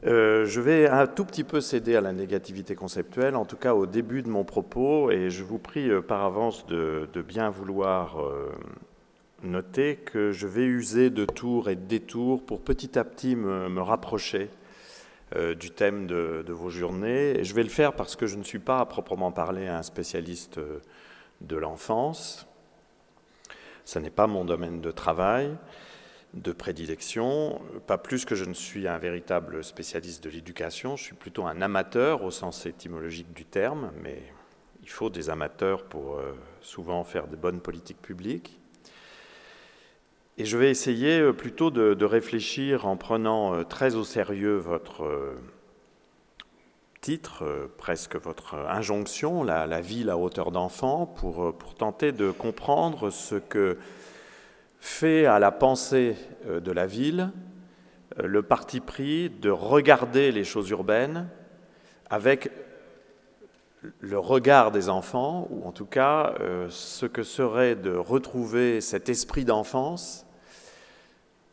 Je vais un tout petit peu céder à la négativité conceptuelle, en tout cas au début de mon propos, et je vous prie par avance de bien vouloir noter que je vais user de tours et de détours pour petit à petit me rapprocher du thème de vos journées. Et je vais le faire parce que je ne suis pas à proprement parler un spécialiste de l'enfance. Ce n'est pas mon domaine de travail, de prédilection, pas plus que je ne suis un véritable spécialiste de l'éducation. Je suis plutôt un amateur au sens étymologique du terme, mais il faut des amateurs pour souvent faire de bonnes politiques publiques. Et je vais essayer plutôt de réfléchir en prenant très au sérieux votre titre, presque votre injonction, la ville à hauteur d'enfant, pour tenter de comprendre ce que fait à la pensée de la ville le parti pris de regarder les choses urbaines avec le regard des enfants, ou en tout cas ce que serait de retrouver cet esprit d'enfance.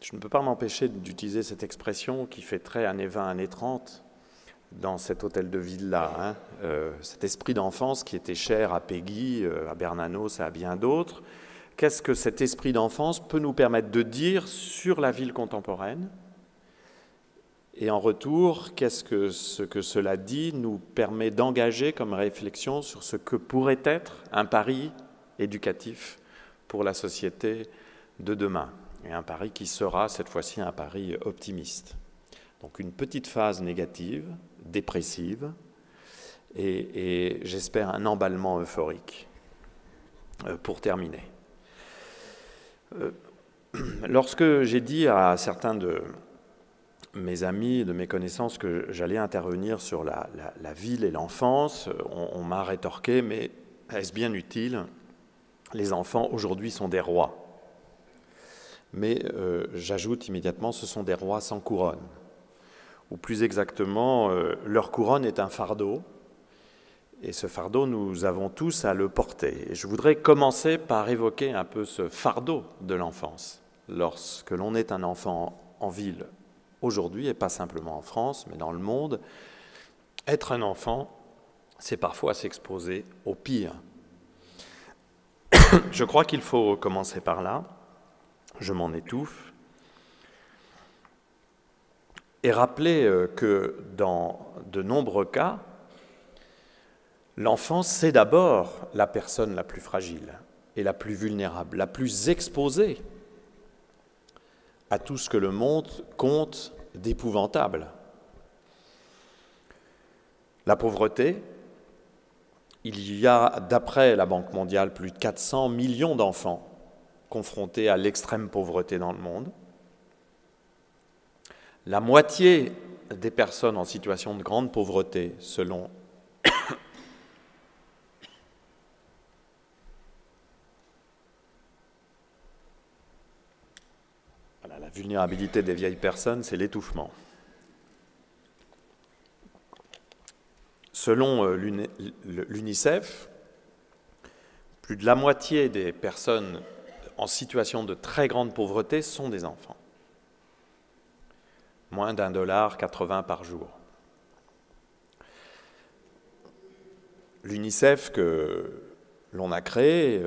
Je ne peux pas m'empêcher d'utiliser cette expression qui fait très années 20, années 30 dans cet hôtel de ville-là, cet esprit d'enfance qui était cher à Peggy, à Bernanos et à bien d'autres. Qu'est-ce que cet esprit d'enfance peut nous permettre de dire sur la ville contemporaine? Et en retour, qu'est-ce que ce que cela dit nous permet d'engager comme réflexion sur ce que pourrait être un pari éducatif pour la société de demain? Et un pari qui sera cette fois-ci un pari optimiste. Donc une petite phase négative, dépressive, et j'espère un emballement euphorique pour terminer. Lorsque j'ai dit à certains de mes amis, de mes connaissances, que j'allais intervenir sur la ville et l'enfance, on m'a rétorqué, mais est-ce bien utile? Les enfants aujourd'hui sont des rois. Mais j'ajoute immédiatement, ce sont des rois sans couronne. Ou plus exactement, leur couronne est un fardeau, et ce fardeau, nous avons tous à le porter. Et je voudrais commencer par évoquer un peu ce fardeau de l'enfance. Lorsque l'on est un enfant en ville aujourd'hui, et pas simplement en France, mais dans le monde, être un enfant, c'est parfois s'exposer au pire. Je crois qu'il faut commencer par là. Je m'en étouffe. Et rappeler que dans de nombreux cas, l'enfance, c'est d'abord la personne la plus fragile et la plus vulnérable, la plus exposée à tout ce que le monde compte d'épouvantable. La pauvreté, il y a, d'après la Banque mondiale, plus de 400 millions d'enfants confrontés à l'extrême pauvreté dans le monde. La moitié des personnes en situation de grande pauvreté, selon la vulnérabilité des vieilles personnes, c'est l'étouffement. Selon l'UNICEF, plus de la moitié des personnes en situation de très grande pauvreté sont des enfants. Moins d'1,80 $ par jour. L'UNICEF que l'on a créé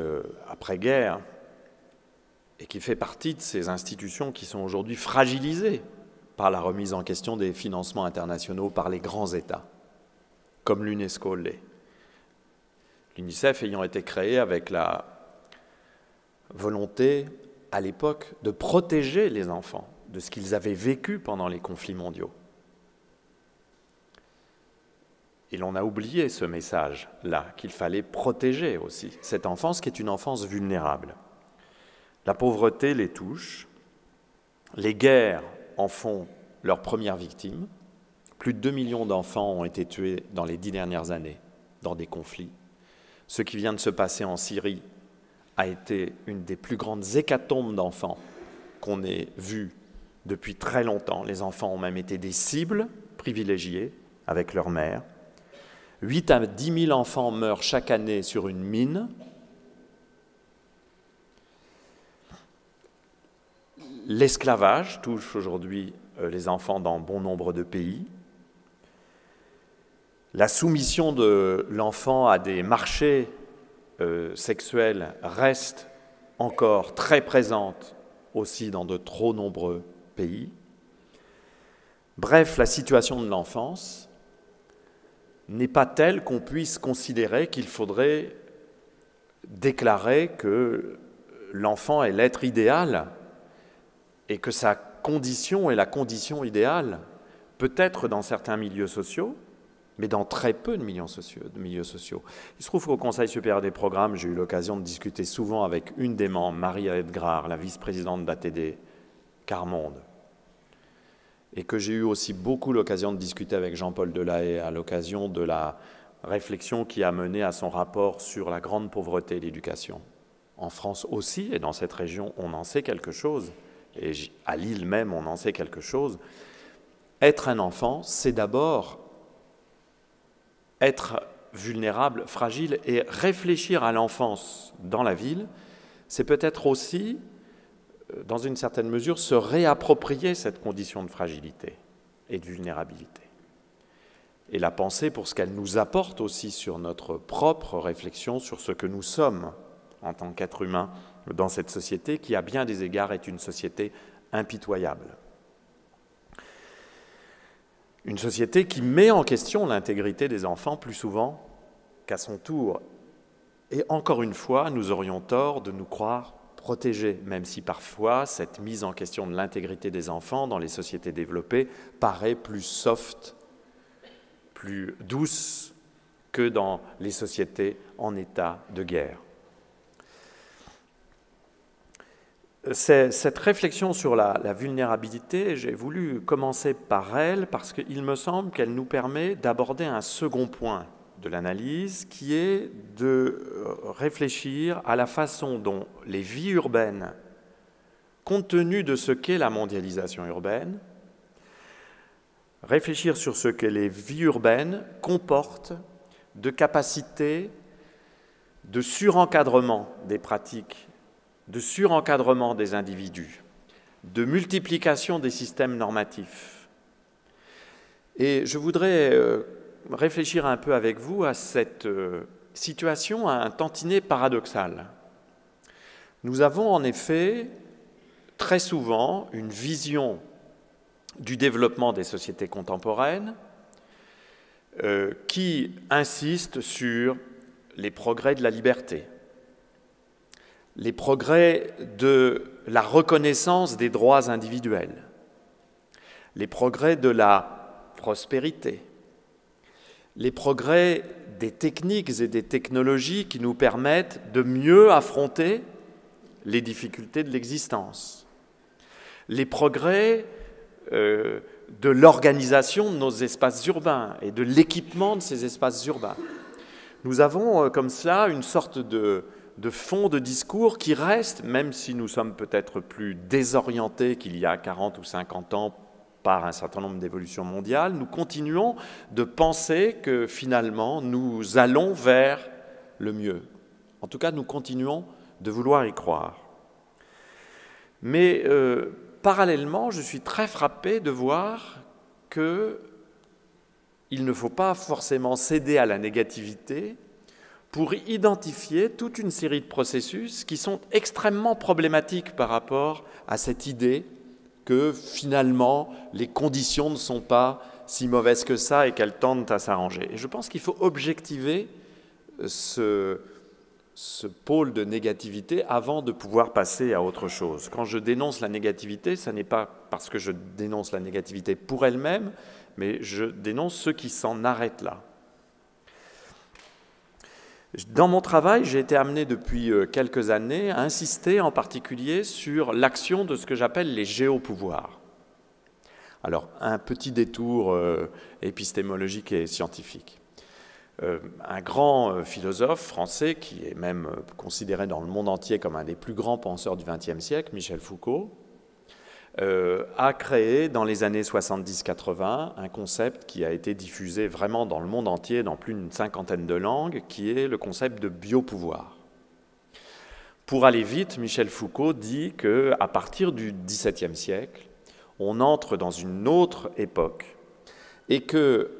après-guerre et qui fait partie de ces institutions qui sont aujourd'hui fragilisées par la remise en question des financements internationaux par les grands États, comme l'UNESCO l'est. L'UNICEF ayant été créé avec la volonté, à l'époque, de protéger les enfants de ce qu'ils avaient vécu pendant les conflits mondiaux. Et l'on a oublié ce message-là, qu'il fallait protéger aussi cette enfance qui est une enfance vulnérable. La pauvreté les touche, les guerres en font leurs premières victimes. Plus de 2 millions d'enfants ont été tués dans les 10 dernières années dans des conflits. Ce qui vient de se passer en Syrie a été une des plus grandes hécatombes d'enfants qu'on ait vues depuis très longtemps. Les enfants ont même été des cibles privilégiées avec leur mère. 8 à 10 000 enfants meurent chaque année sur une mine. L'esclavage touche aujourd'hui les enfants dans bon nombre de pays. La soumission de l'enfant à des marchés sexuels reste encore très présente aussi dans de trop nombreux pays. Bref, la situation de l'enfance n'est pas telle qu'on puisse considérer qu'il faudrait déclarer que l'enfant est l'être idéal et que sa condition est la condition idéale, peut-être dans certains milieux sociaux, mais dans très peu de milieux sociaux. Il se trouve qu'au Conseil supérieur des programmes, j'ai eu l'occasion de discuter souvent avec une des membres, Maria Edgrar, la vice-présidente d'ATD Quart-Monde, et que j'ai eu aussi beaucoup l'occasion de discuter avec Jean-Paul Delahaye à l'occasion de la réflexion qui a mené à son rapport sur la grande pauvreté et l'éducation. En France aussi, et dans cette région, on en sait quelque chose, et à Lille même, on en sait quelque chose. Être un enfant, c'est d'abord être vulnérable, fragile, et réfléchir à l'enfance dans la ville, c'est peut-être aussi, dans une certaine mesure, se réapproprier cette condition de fragilité et de vulnérabilité. Et la penser pour ce qu'elle nous apporte aussi sur notre propre réflexion, sur ce que nous sommes en tant qu'être humain dans cette société qui, à bien des égards, est une société impitoyable. Une société qui met en question l'intégrité des enfants plus souvent qu'à son tour. Et encore une fois, nous aurions tort de nous croire protégés, même si parfois cette mise en question de l'intégrité des enfants dans les sociétés développées paraît plus soft, plus douce que dans les sociétés en état de guerre. Cette réflexion sur la vulnérabilité, j'ai voulu commencer par elle parce qu'il me semble qu'elle nous permet d'aborder un second point de l'analyse qui est de réfléchir à la façon dont les vies urbaines, compte tenu de ce qu'est la mondialisation urbaine, réfléchir sur ce que les vies urbaines comportent de capacités de surencadrement des pratiques, de surencadrement des individus, de multiplication des systèmes normatifs. Et je voudrais réfléchir un peu avec vous à cette situation à un tantinet paradoxal. Nous avons en effet très souvent une vision du développement des sociétés contemporaines qui insiste sur les progrès de la liberté, les progrès de la reconnaissance des droits individuels, les progrès de la prospérité, les progrès des techniques et des technologies qui nous permettent de mieux affronter les difficultés de l'existence, les progrès de l'organisation de nos espaces urbains et de l'équipement de ces espaces urbains. Nous avons comme cela une sorte de fond de discours qui reste, même si nous sommes peut-être plus désorientés qu'il y a 40 ou 50 ans par un certain nombre d'évolutions mondiales, nous continuons de penser que finalement nous allons vers le mieux. En tout cas, nous continuons de vouloir y croire. Mais parallèlement, je suis très frappé de voir qu'il ne faut pas forcément céder à la négativité pour identifier toute une série de processus qui sont extrêmement problématiques par rapport à cette idée que finalement les conditions ne sont pas si mauvaises que ça et qu'elles tendent à s'arranger. Et je pense qu'il faut objectiver ce pôle de négativité avant de pouvoir passer à autre chose. Quand je dénonce la négativité, ce n'est pas parce que je dénonce la négativité pour elle-même, mais je dénonce ceux qui s'en arrêtent là. Dans mon travail, j'ai été amené depuis quelques années à insister en particulier sur l'action de ce que j'appelle les géopouvoirs. Alors, un petit détour épistémologique et scientifique. Un grand philosophe français, qui est même considéré dans le monde entier comme un des plus grands penseurs du XXe siècle, Michel Foucault, a créé dans les années 70-80 un concept qui a été diffusé vraiment dans le monde entier, dans plus d'une cinquantaine de langues, qui est le concept de biopouvoir. Pour aller vite, Michel Foucault dit qu'à partir du XVIIe siècle, on entre dans une autre époque et que,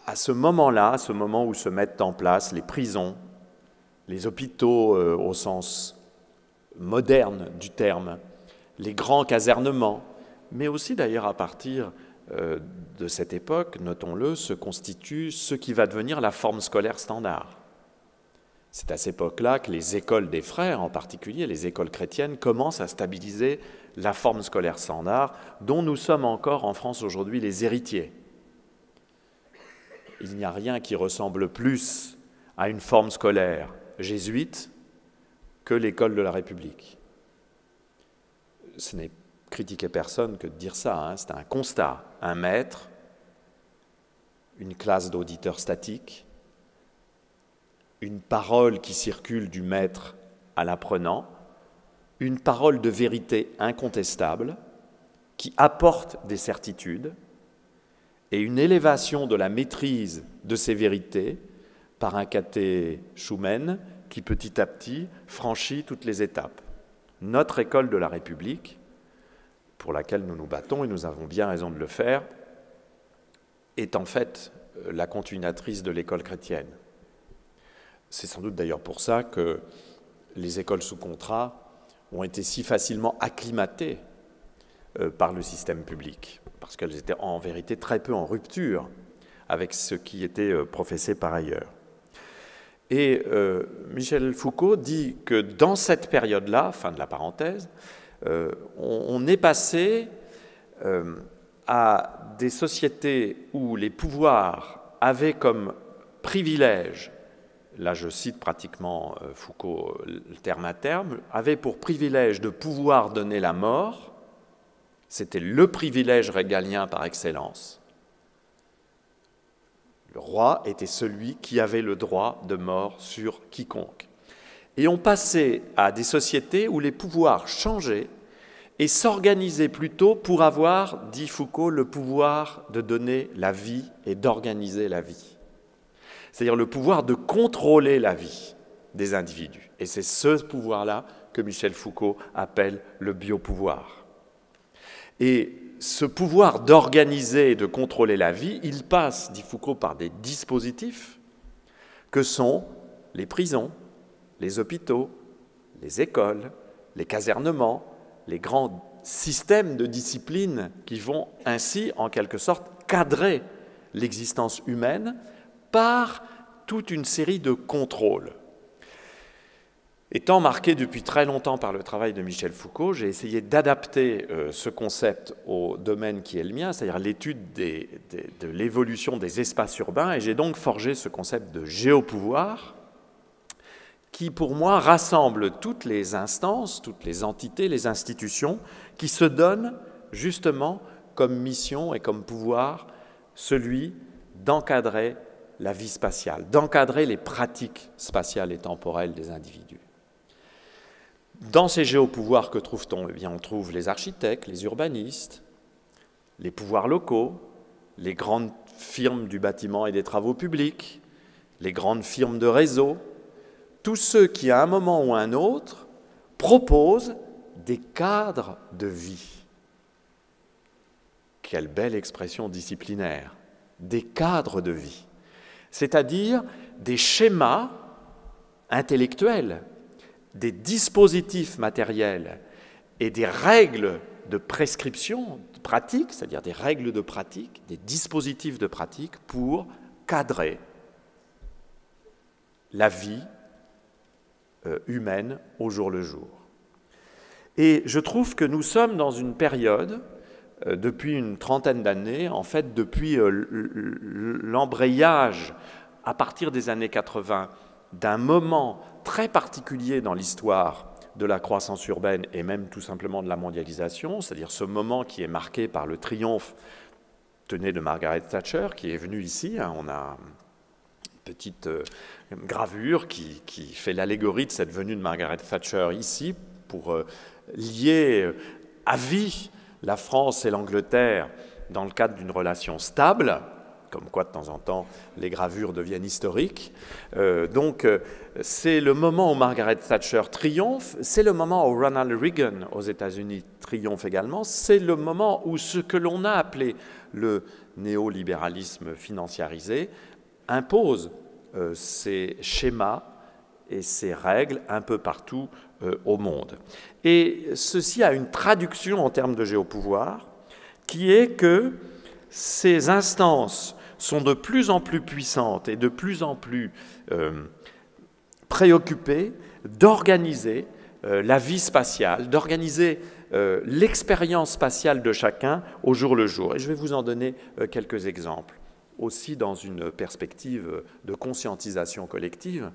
à ce moment-là, à ce moment où se mettent en place les prisons, les hôpitaux au sens moderne du terme, les grands casernements, mais aussi d'ailleurs à partir de cette époque, notons-le, se constitue ce qui va devenir la forme scolaire standard. C'est à cette époque-là que les écoles des frères, en particulier les écoles chrétiennes, commencent à stabiliser la forme scolaire standard, dont nous sommes encore en France aujourd'hui les héritiers. Il n'y a rien qui ressemble plus à une forme scolaire jésuite que l'école de la République. Ce n'est critiquer personne que de dire ça, hein. C'est un constat. Un maître, une classe d'auditeurs statiques, une parole qui circule du maître à l'apprenant, une parole de vérité incontestable qui apporte des certitudes et une élévation de la maîtrise de ces vérités par un catéchumène qui petit à petit franchit toutes les étapes. Notre école de la République, pour laquelle nous nous battons, et nous avons bien raison de le faire, est en fait la continuatrice de l'école chrétienne. C'est sans doute d'ailleurs pour ça que les écoles sous contrat ont été si facilement acclimatées par le système public, parce qu'elles étaient en vérité très peu en rupture avec ce qui était professé par ailleurs. Et Michel Foucault dit que dans cette période-là, fin de la parenthèse, on est passé à des sociétés où les pouvoirs avaient comme privilège, là je cite pratiquement Foucault terme à terme, avaient pour privilège de pouvoir donner la mort, c'était le privilège régalien par excellence. Le roi était celui qui avait le droit de mort sur quiconque. Et on passait à des sociétés où les pouvoirs changeaient et s'organisaient plutôt pour avoir, dit Foucault, le pouvoir de donner la vie et d'organiser la vie. C'est-à-dire le pouvoir de contrôler la vie des individus. Et c'est ce pouvoir-là que Michel Foucault appelle le biopouvoir. Et ce pouvoir d'organiser et de contrôler la vie, il passe, dit Foucault, par des dispositifs que sont les prisons, les hôpitaux, les écoles, les casernements, les grands systèmes de discipline qui vont ainsi, en quelque sorte, cadrer l'existence humaine par toute une série de contrôles. Étant marqué depuis très longtemps par le travail de Michel Foucault, j'ai essayé d'adapter ce concept au domaine qui est le mien, c'est-à-dire l'étude de l'évolution des espaces urbains, et j'ai donc forgé ce concept de géopouvoir qui, pour moi, rassemble toutes les instances, toutes les entités, les institutions qui se donnent justement comme mission et comme pouvoir celui d'encadrer la vie spatiale, d'encadrer les pratiques spatiales et temporelles des individus. Dans ces géopouvoirs, que trouve-t-on? Eh bien, on trouve les architectes, les urbanistes, les pouvoirs locaux, les grandes firmes du bâtiment et des travaux publics, les grandes firmes de réseau, tous ceux qui, à un moment ou à un autre, proposent des cadres de vie. Quelle belle expression disciplinaire, des cadres de vie, c'est-à-dire des schémas intellectuels, des dispositifs matériels et des règles de prescription de pratique, c'est-à-dire des règles de pratique, des dispositifs de pratique pour cadrer la vie humaine au jour le jour. Et je trouve que nous sommes dans une période, depuis une trentaine d'années, en fait depuis l'embrayage à partir des années 80, d'un moment très particulier dans l'histoire de la croissance urbaine et même tout simplement de la mondialisation, c'est-à-dire ce moment qui est marqué par le triomphe, tenez, de Margaret Thatcher, qui est venue ici. On a une petite gravure qui fait l'allégorie de cette venue de Margaret Thatcher ici pour lier à vie la France et l'Angleterre dans le cadre d'une relation stable, comme quoi de temps en temps les gravures deviennent historiques. C'est le moment où Margaret Thatcher triomphe, c'est le moment où Ronald Reagan aux États-Unis triomphe également, c'est le moment où ce que l'on a appelé le néolibéralisme financiarisé impose ces schémas et ces règles un peu partout au monde. Et ceci a une traduction en termes de géopouvoir, qui est que ces instances sont de plus en plus puissantes et de plus en plus préoccupées d'organiser la vie spatiale, d'organiser l'expérience spatiale de chacun au jour le jour. Et je vais vous en donner quelques exemples, aussi dans une perspective de conscientisation collective,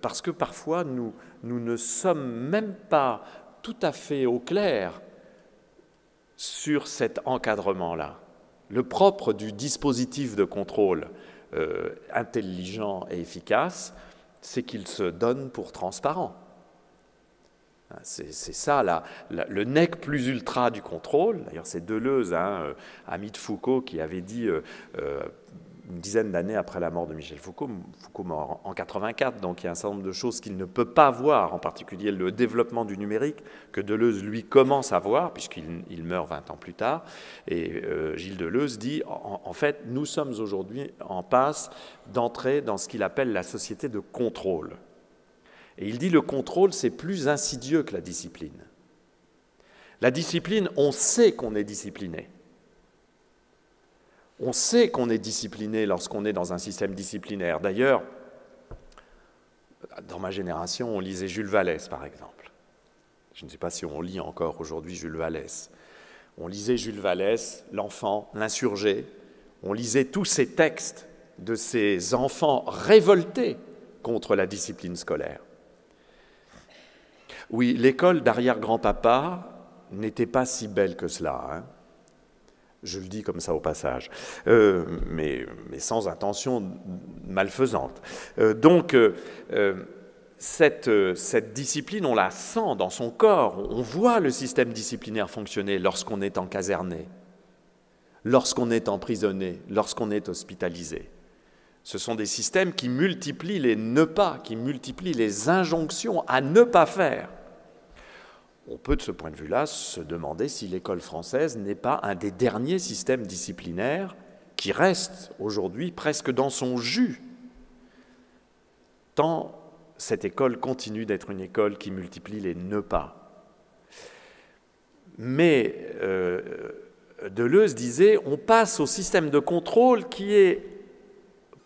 parce que parfois nous ne sommes même pas tout à fait au clair sur cet encadrement-là. Le propre du dispositif de contrôle intelligent et efficace, c'est qu'il se donne pour transparent. C'est ça, le nec plus ultra du contrôle. D'ailleurs, c'est Deleuze, ami de Foucault, qui avait dit une dizaine d'années après la mort de Michel Foucault, Foucault mort en 84, donc il y a un certain nombre de choses qu'il ne peut pas voir, en particulier le développement du numérique, que Deleuze, lui, commence à voir, puisqu'il meurt 20 ans plus tard. Et Gilles Deleuze dit, en fait, nous sommes aujourd'hui en passe d'entrer dans ce qu'il appelle la société de contrôle. Et il dit, le contrôle, c'est plus insidieux que la discipline. La discipline, on sait qu'on est discipliné. On sait qu'on est discipliné lorsqu'on est dans un système disciplinaire. D'ailleurs, dans ma génération, on lisait Jules Vallès, par exemple. Je ne sais pas si on lit encore aujourd'hui Jules Vallès. On lisait Jules Vallès, l'enfant, l'insurgé. On lisait tous ces textes de ces enfants révoltés contre la discipline scolaire. Oui, l'école d'arrière-grand-papa n'était pas si belle que cela, hein. Je le dis comme ça au passage, mais sans intention malfaisante. Cette discipline, on la sent dans son corps, on voit le système disciplinaire fonctionner lorsqu'on est encaserné, lorsqu'on est emprisonné, lorsqu'on est hospitalisé. Ce sont des systèmes qui multiplient les ne pas, qui multiplient les injonctions à ne pas faire. On peut, de ce point de vue-là, se demander si l'école française n'est pas un des derniers systèmes disciplinaires qui reste aujourd'hui presque dans son jus, tant cette école continue d'être une école qui multiplie les ne pas. Mais Deleuze disait, on passe au système de contrôle qui est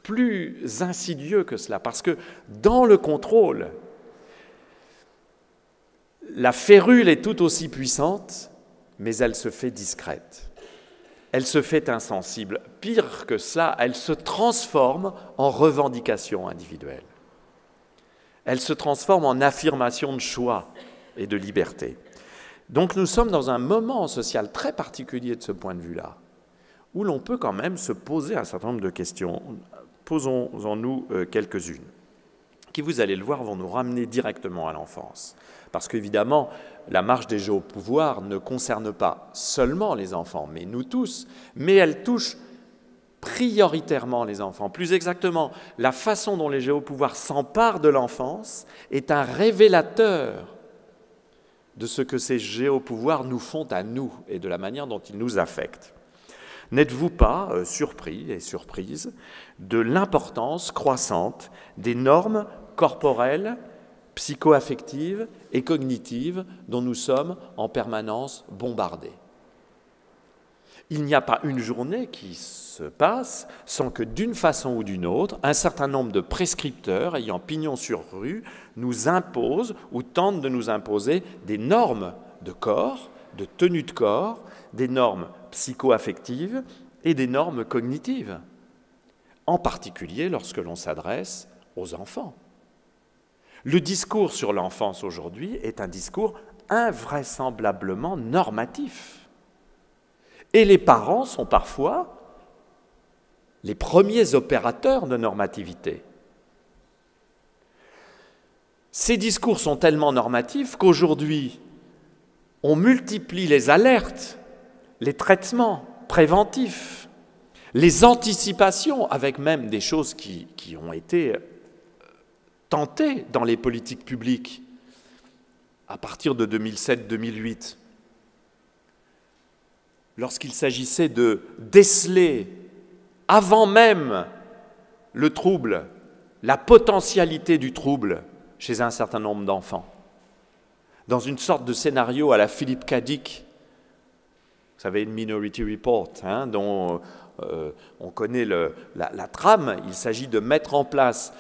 plus insidieux que cela, parce que dans le contrôle, la férule est tout aussi puissante, mais elle se fait discrète. Elle se fait insensible. Pire que ça, elle se transforme en revendication individuelle. Elle se transforme en affirmation de choix et de liberté. Donc nous sommes dans un moment social très particulier de ce point de vue-là, où l'on peut quand même se poser un certain nombre de questions. Posons-en-nous quelques-unes, qui, vous allez le voir, vont nous ramener directement à l'enfance. Parce qu'évidemment, la marche des géopouvoirs ne concerne pas seulement les enfants, mais nous tous, mais elle touche prioritairement les enfants. Plus exactement, la façon dont les géopouvoirs s'emparent de l'enfance est un révélateur de ce que ces géopouvoirs nous font à nous et de la manière dont ils nous affectent. N'êtes-vous pas surpris et surprise de l'importance croissante des normes corporelles, psycho-affectives et cognitives dont nous sommes en permanence bombardés? Il n'y a pas une journée qui se passe sans que, d'une façon ou d'une autre, un certain nombre de prescripteurs ayant pignon sur rue nous imposent ou tentent de nous imposer des normes de corps, de tenue de corps, des normes psycho-affectives et des normes cognitives, en particulier lorsque l'on s'adresse aux enfants. Le discours sur l'enfance aujourd'hui est un discours invraisemblablement normatif. Et les parents sont parfois les premiers opérateurs de normativité. Ces discours sont tellement normatifs qu'aujourd'hui, on multiplie les alertes, les traitements préventifs, Les anticipations, avec même des choses qui ont été tentées dans les politiques publiques à partir de 2007-2008, lorsqu'il s'agissait de déceler, avant même le trouble, la potentialité du trouble chez un certain nombre d'enfants, dans une sorte de scénario à la Philip K. Dick, vous savez, une Minority Report, hein, dont on connaît la trame. Il s'agit de mettre en place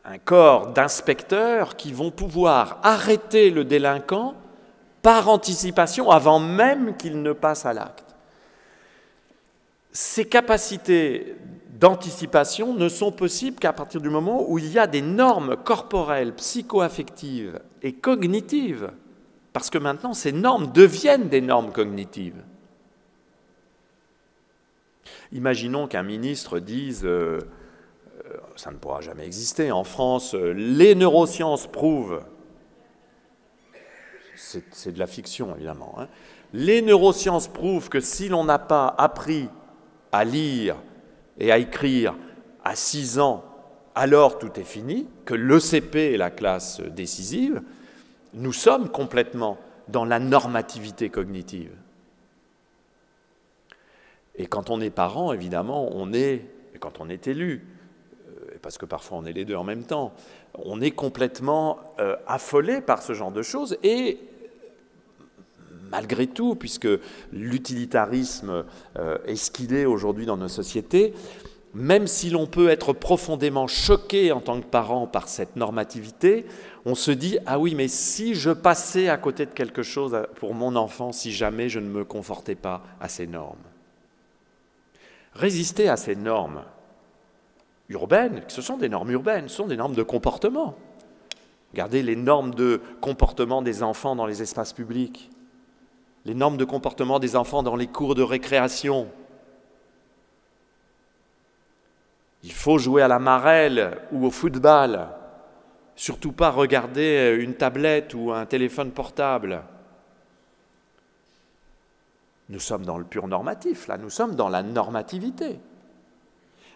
un corps d'inspecteurs qui vont pouvoir arrêter le délinquant par anticipation avant même qu'il ne passe à l'acte. Ces capacités d'anticipation ne sont possibles qu'à partir du moment où il y a des normes corporelles, psycho-affectives et cognitives, parce que maintenant ces normes deviennent des normes cognitives. Imaginons qu'un ministre dise, ça ne pourra jamais exister en France, les neurosciences prouvent, c'est de la fiction évidemment, hein, les neurosciences prouvent que si l'on n'a pas appris à lire et à écrire à 6 ans, alors tout est fini, que l'ECP est la classe décisive, nous sommes complètement dans la normativité cognitive. Et quand on est parent, évidemment, et quand on est élu, parce que parfois on est les deux en même temps, on est complètement affolé par ce genre de choses et malgré tout, puisque l'utilitarisme est ce qu'il est aujourd'hui dans nos sociétés, même si l'on peut être profondément choqué en tant que parent par cette normativité, on se dit « Ah oui, mais si je passais à côté de quelque chose pour mon enfant, si jamais je ne me confortais pas à ces normes ». Résister à ces normes urbaines, ce sont des normes urbaines, ce sont des normes de comportement. Regardez les normes de comportement des enfants dans les espaces publics, les normes de comportement des enfants dans les cours de récréation. Il faut jouer à la marelle ou au football, surtout pas regarder une tablette ou un téléphone portable. Nous sommes dans le pur normatif, là, nous sommes dans la normativité.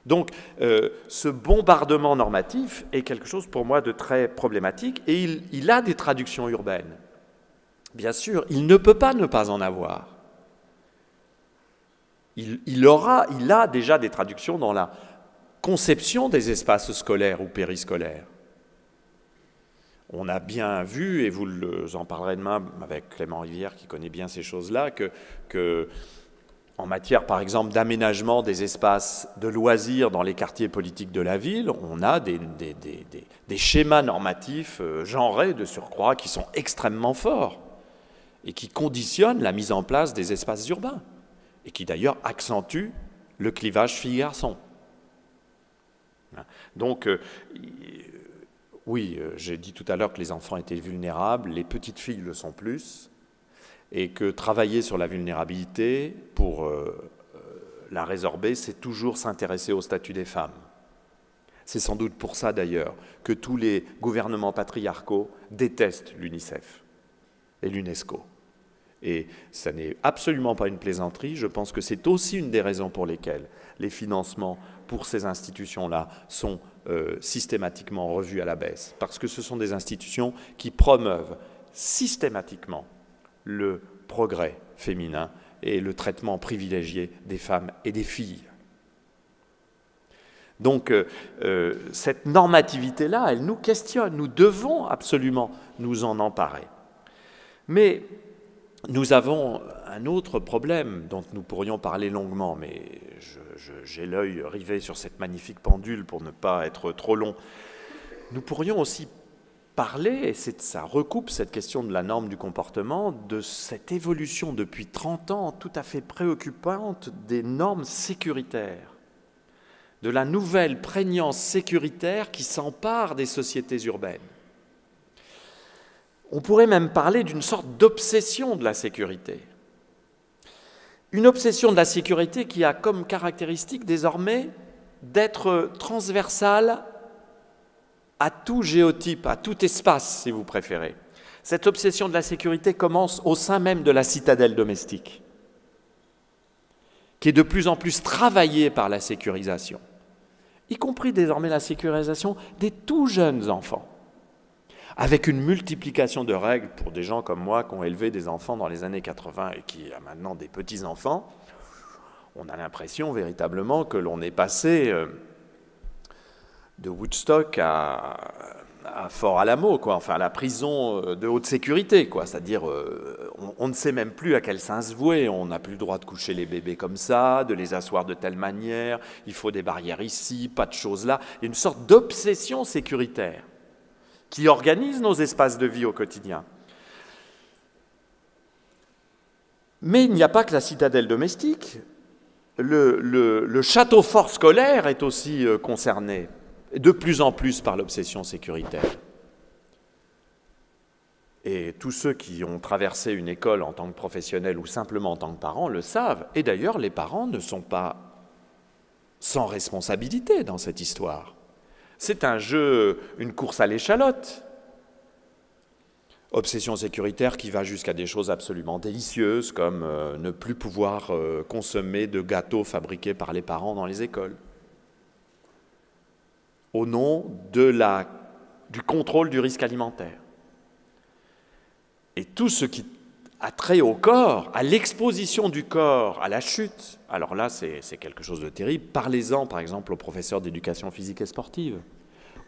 Donc, ce bombardement normatif est quelque chose pour moi de très problématique et il a des traductions urbaines. Bien sûr, il ne peut pas ne pas en avoir. Il a déjà des traductions dans la conception des espaces scolaires ou périscolaires. On a bien vu, et vous en parlerez demain avec Clément Rivière qui connaît bien ces choses-là, que en matière, par exemple, d'aménagement des espaces de loisirs dans les quartiers politiques de la ville, on a des schémas normatifs genrés de surcroît qui sont extrêmement forts et qui conditionnent la mise en place des espaces urbains et qui d'ailleurs accentuent le clivage filles-garçons. Donc, oui, j'ai dit tout à l'heure que les enfants étaient vulnérables, les petites filles le sont plus, et que travailler sur la vulnérabilité pour la résorber, c'est toujours s'intéresser au statut des femmes. C'est sans doute pour ça d'ailleurs que tous les gouvernements patriarcaux détestent l'UNICEF et l'UNESCO. Et ça n'est absolument pas une plaisanterie, je pense que c'est aussi une des raisons pour lesquelles les financements pour ces institutions-là sont systématiquement revus à la baisse, parce que ce sont des institutions qui promeuvent systématiquement le progrès féminin et le traitement privilégié des femmes et des filles. Donc, cette normativité-là, elle nous questionne, nous devons absolument nous en emparer. Mais nous avons un autre problème dont nous pourrions parler longuement, mais j'ai l'œil rivé sur cette magnifique pendule pour ne pas être trop long. Nous pourrions aussi parler, et ça recoupe cette question de la norme du comportement, de cette évolution depuis 30 ans tout à fait préoccupante des normes sécuritaires, de la nouvelle prégnance sécuritaire qui s'empare des sociétés urbaines. On pourrait même parler d'une sorte d'obsession de la sécurité. Une obsession de la sécurité qui a comme caractéristique désormais d'être transversale à tout géotype, à tout espace, si vous préférez. Cette obsession de la sécurité commence au sein même de la citadelle domestique. qui est de plus en plus travaillé par la sécurisation, y compris désormais la sécurisation des tout jeunes enfants, avec une multiplication de règles pour des gens comme moi qui ont élevé des enfants dans les années 80 et qui a maintenant des petits-enfants. On a l'impression véritablement que l'on est passé de Woodstock à Fort Alamo, quoi, enfin à la prison de haute sécurité, quoi. C'est-à-dire on ne sait même plus à quel sens se vouer, on n'a plus le droit de coucher les bébés comme ça, de les asseoir de telle manière, il faut des barrières ici, pas de choses là. Il y a une sorte d'obsession sécuritaire qui organise nos espaces de vie au quotidien. Mais il n'y a pas que la citadelle domestique, le château fort scolaire est aussi concerné de plus en plus par l'obsession sécuritaire. Et tous ceux qui ont traversé une école en tant que professionnels ou simplement en tant que parents le savent. Et d'ailleurs, les parents ne sont pas sans responsabilité dans cette histoire. C'est un jeu, une course à l'échalote. Obsession sécuritaire qui va jusqu'à des choses absolument délicieuses, comme ne plus pouvoir consommer de gâteaux fabriqués par les parents dans les écoles, au nom du contrôle du risque alimentaire. Et tout ce qui a trait au corps, à l'exposition du corps, à la chute, alors là, c'est quelque chose de terrible. Parlez-en, par exemple, aux professeurs d'éducation physique et sportive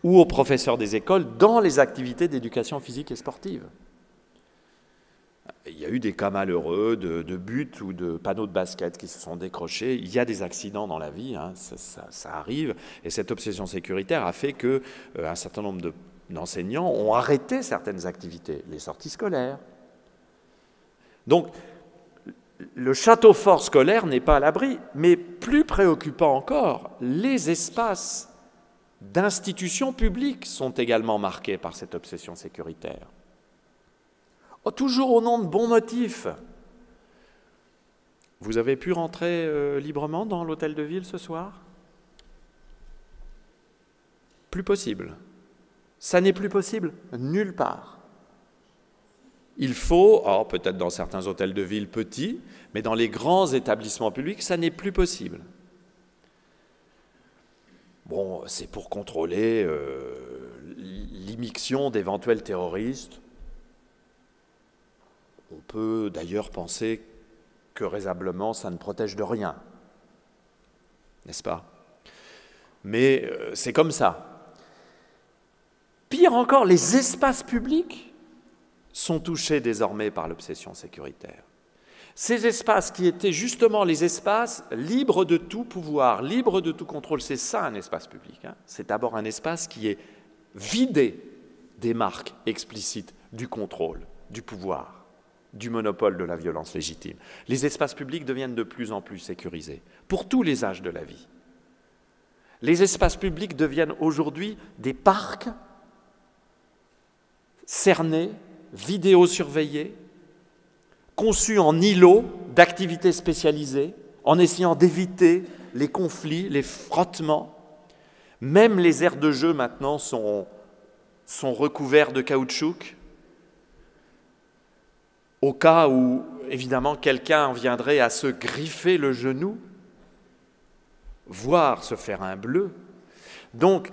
ou aux professeurs des écoles dans les activités d'éducation physique et sportive. Il y a eu des cas malheureux de buts ou de panneaux de basket qui se sont décrochés. Il y a des accidents dans la vie, hein, ça arrive. Et cette obsession sécuritaire a fait qu'un certain nombre d'enseignants ont arrêté certaines activités, les sorties scolaires. Donc, le château fort scolaire n'est pas à l'abri, mais plus préoccupant encore, les espaces d'institutions publiques sont également marqués par cette obsession sécuritaire. Toujours au nom de bons motifs. Vous avez pu rentrer librement dans l'hôtel de ville ce soir? Plus possible. Ça n'est plus possible nulle part. Il faut, alors peut-être dans certains hôtels de ville petits, mais dans les grands établissements publics, ça n'est plus possible. Bon, c'est pour contrôler l'immixtion d'éventuels terroristes. On peut d'ailleurs penser que raisonnablement, ça ne protège de rien, n'est-ce pas? Mais c'est comme ça. Pire encore, les espaces publics sont touchés désormais par l'obsession sécuritaire. Ces espaces qui étaient justement les espaces libres de tout pouvoir, libres de tout contrôle, c'est ça un espace public, hein. C'est d'abord un espace qui est vidé des marques explicites du contrôle, du pouvoir, du monopole de la violence légitime. Les espaces publics deviennent de plus en plus sécurisés, pour tous les âges de la vie. Les espaces publics deviennent aujourd'hui des parcs cernés, vidéosurveillés, conçus en îlots d'activités spécialisées, en essayant d'éviter les conflits, les frottements. Même les aires de jeu maintenant sont recouverts de caoutchouc, au cas où, évidemment, quelqu'un viendrait à se griffer le genou, voire se faire un bleu. Donc,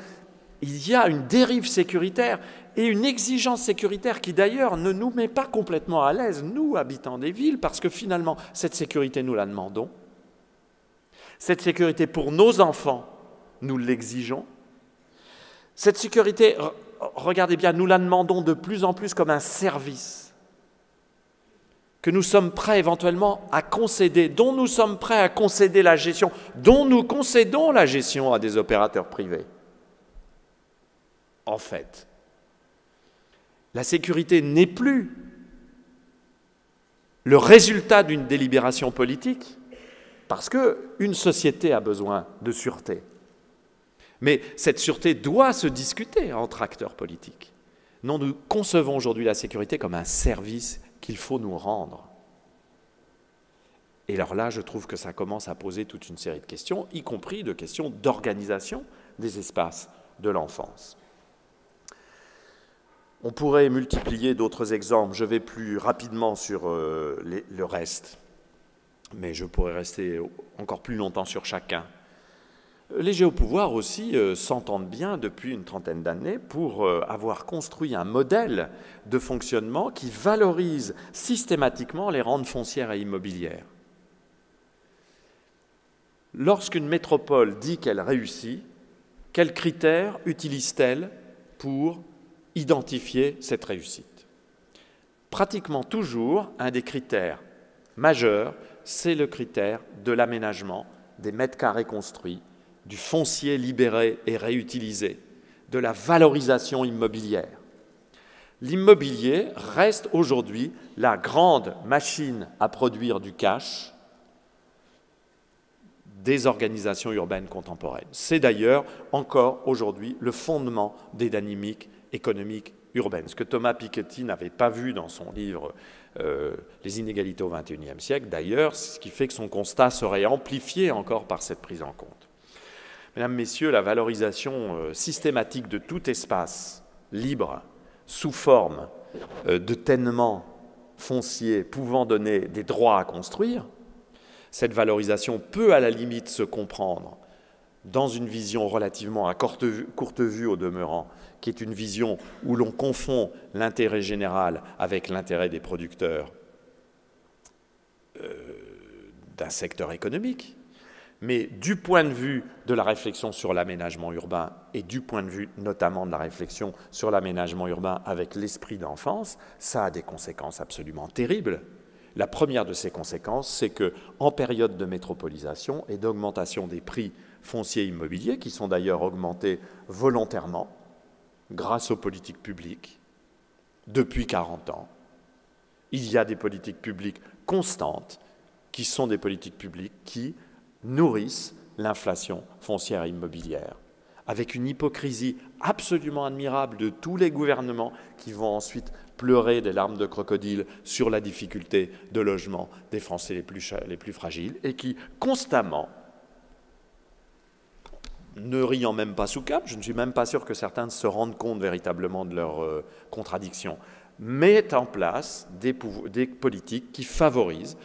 il y a une dérive sécuritaire et une exigence sécuritaire qui, d'ailleurs, ne nous met pas complètement à l'aise, nous, habitants des villes, parce que finalement, cette sécurité, nous la demandons. Cette sécurité pour nos enfants, nous l'exigeons. Cette sécurité, regardez bien, nous la demandons de plus en plus comme un service que nous sommes prêts éventuellement à concéder, dont nous sommes prêts à concéder la gestion, dont nous concédons la gestion à des opérateurs privés. En fait, la sécurité n'est plus le résultat d'une délibération politique, parce qu'une société a besoin de sûreté. Mais cette sûreté doit se discuter entre acteurs politiques. Non, nous concevons aujourd'hui la sécurité comme un service qu'il faut nous rendre. Et alors là, je trouve que ça commence à poser toute une série de questions, y compris de questions d'organisation des espaces de l'enfance. On pourrait multiplier d'autres exemples, je vais plus rapidement sur le reste. mais je pourrais rester encore plus longtemps sur chacun. Les géopouvoirs aussi s'entendent bien depuis une trentaine d'années pour avoir construit un modèle de fonctionnement qui valorise systématiquement les rentes foncières et immobilières. Lorsqu'une métropole dit qu'elle réussit, quels critères utilise-t-elle pour identifier cette réussite? Pratiquement toujours, un des critères majeurs, c'est le critère de l'aménagement des mètres carrés construits, du foncier libéré et réutilisé, de la valorisation immobilière. L'immobilier reste aujourd'hui la grande machine à produire du cash des organisations urbaines contemporaines. C'est d'ailleurs encore aujourd'hui le fondement des dynamiques économiques urbaines. Ce que Thomas Piketty n'avait pas vu dans son livre Les inégalités au XXIe siècle, d'ailleurs, ce qui fait que son constat serait amplifié encore par cette prise en compte. Mesdames, Messieurs, la valorisation systématique de tout espace libre sous forme de ténement foncier pouvant donner des droits à construire, cette valorisation peut à la limite se comprendre dans une vision relativement à courte vue au demeurant, qui est une vision où l'on confond l'intérêt général avec l'intérêt des producteurs d'un secteur économique. Mais du point de vue de la réflexion sur l'aménagement urbain et du point de vue notamment de la réflexion sur l'aménagement urbain avec l'esprit d'enfance, ça a des conséquences absolument terribles. La première de ces conséquences, c'est qu'en période de métropolisation et d'augmentation des prix fonciers immobiliers, qui sont d'ailleurs augmentés volontairement grâce aux politiques publiques depuis 40 ans, il y a des politiques publiques constantes qui sont des politiques publiques qui nourrissent l'inflation foncière et immobilière, avec une hypocrisie absolument admirable de tous les gouvernements qui vont ensuite pleurer des larmes de crocodile sur la difficulté de logement des Français les plus fragiles et qui, constamment, ne riant même pas sous cap, je ne suis même pas sûr que certains se rendent compte véritablement de leurs contradictions, mettent en place des politiques qui favorisent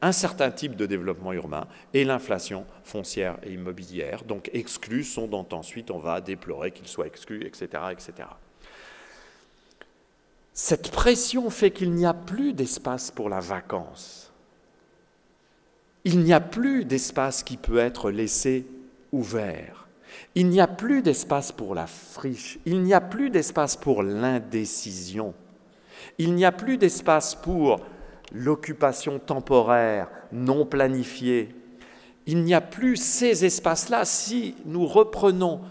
un certain type de développement urbain et l'inflation foncière et immobilière, donc exclus sont dont ensuite on va déplorer qu'ils soient exclus, etc., etc. Cette pression fait qu'il n'y a plus d'espace pour la vacance. Il n'y a plus d'espace qui peut être laissé ouvert. Il n'y a plus d'espace pour la friche. Il n'y a plus d'espace pour l'indécision. Il n'y a plus d'espace pour l'occupation temporaire non planifiée. Il n'y a plus ces espaces-là. Si nous reprenons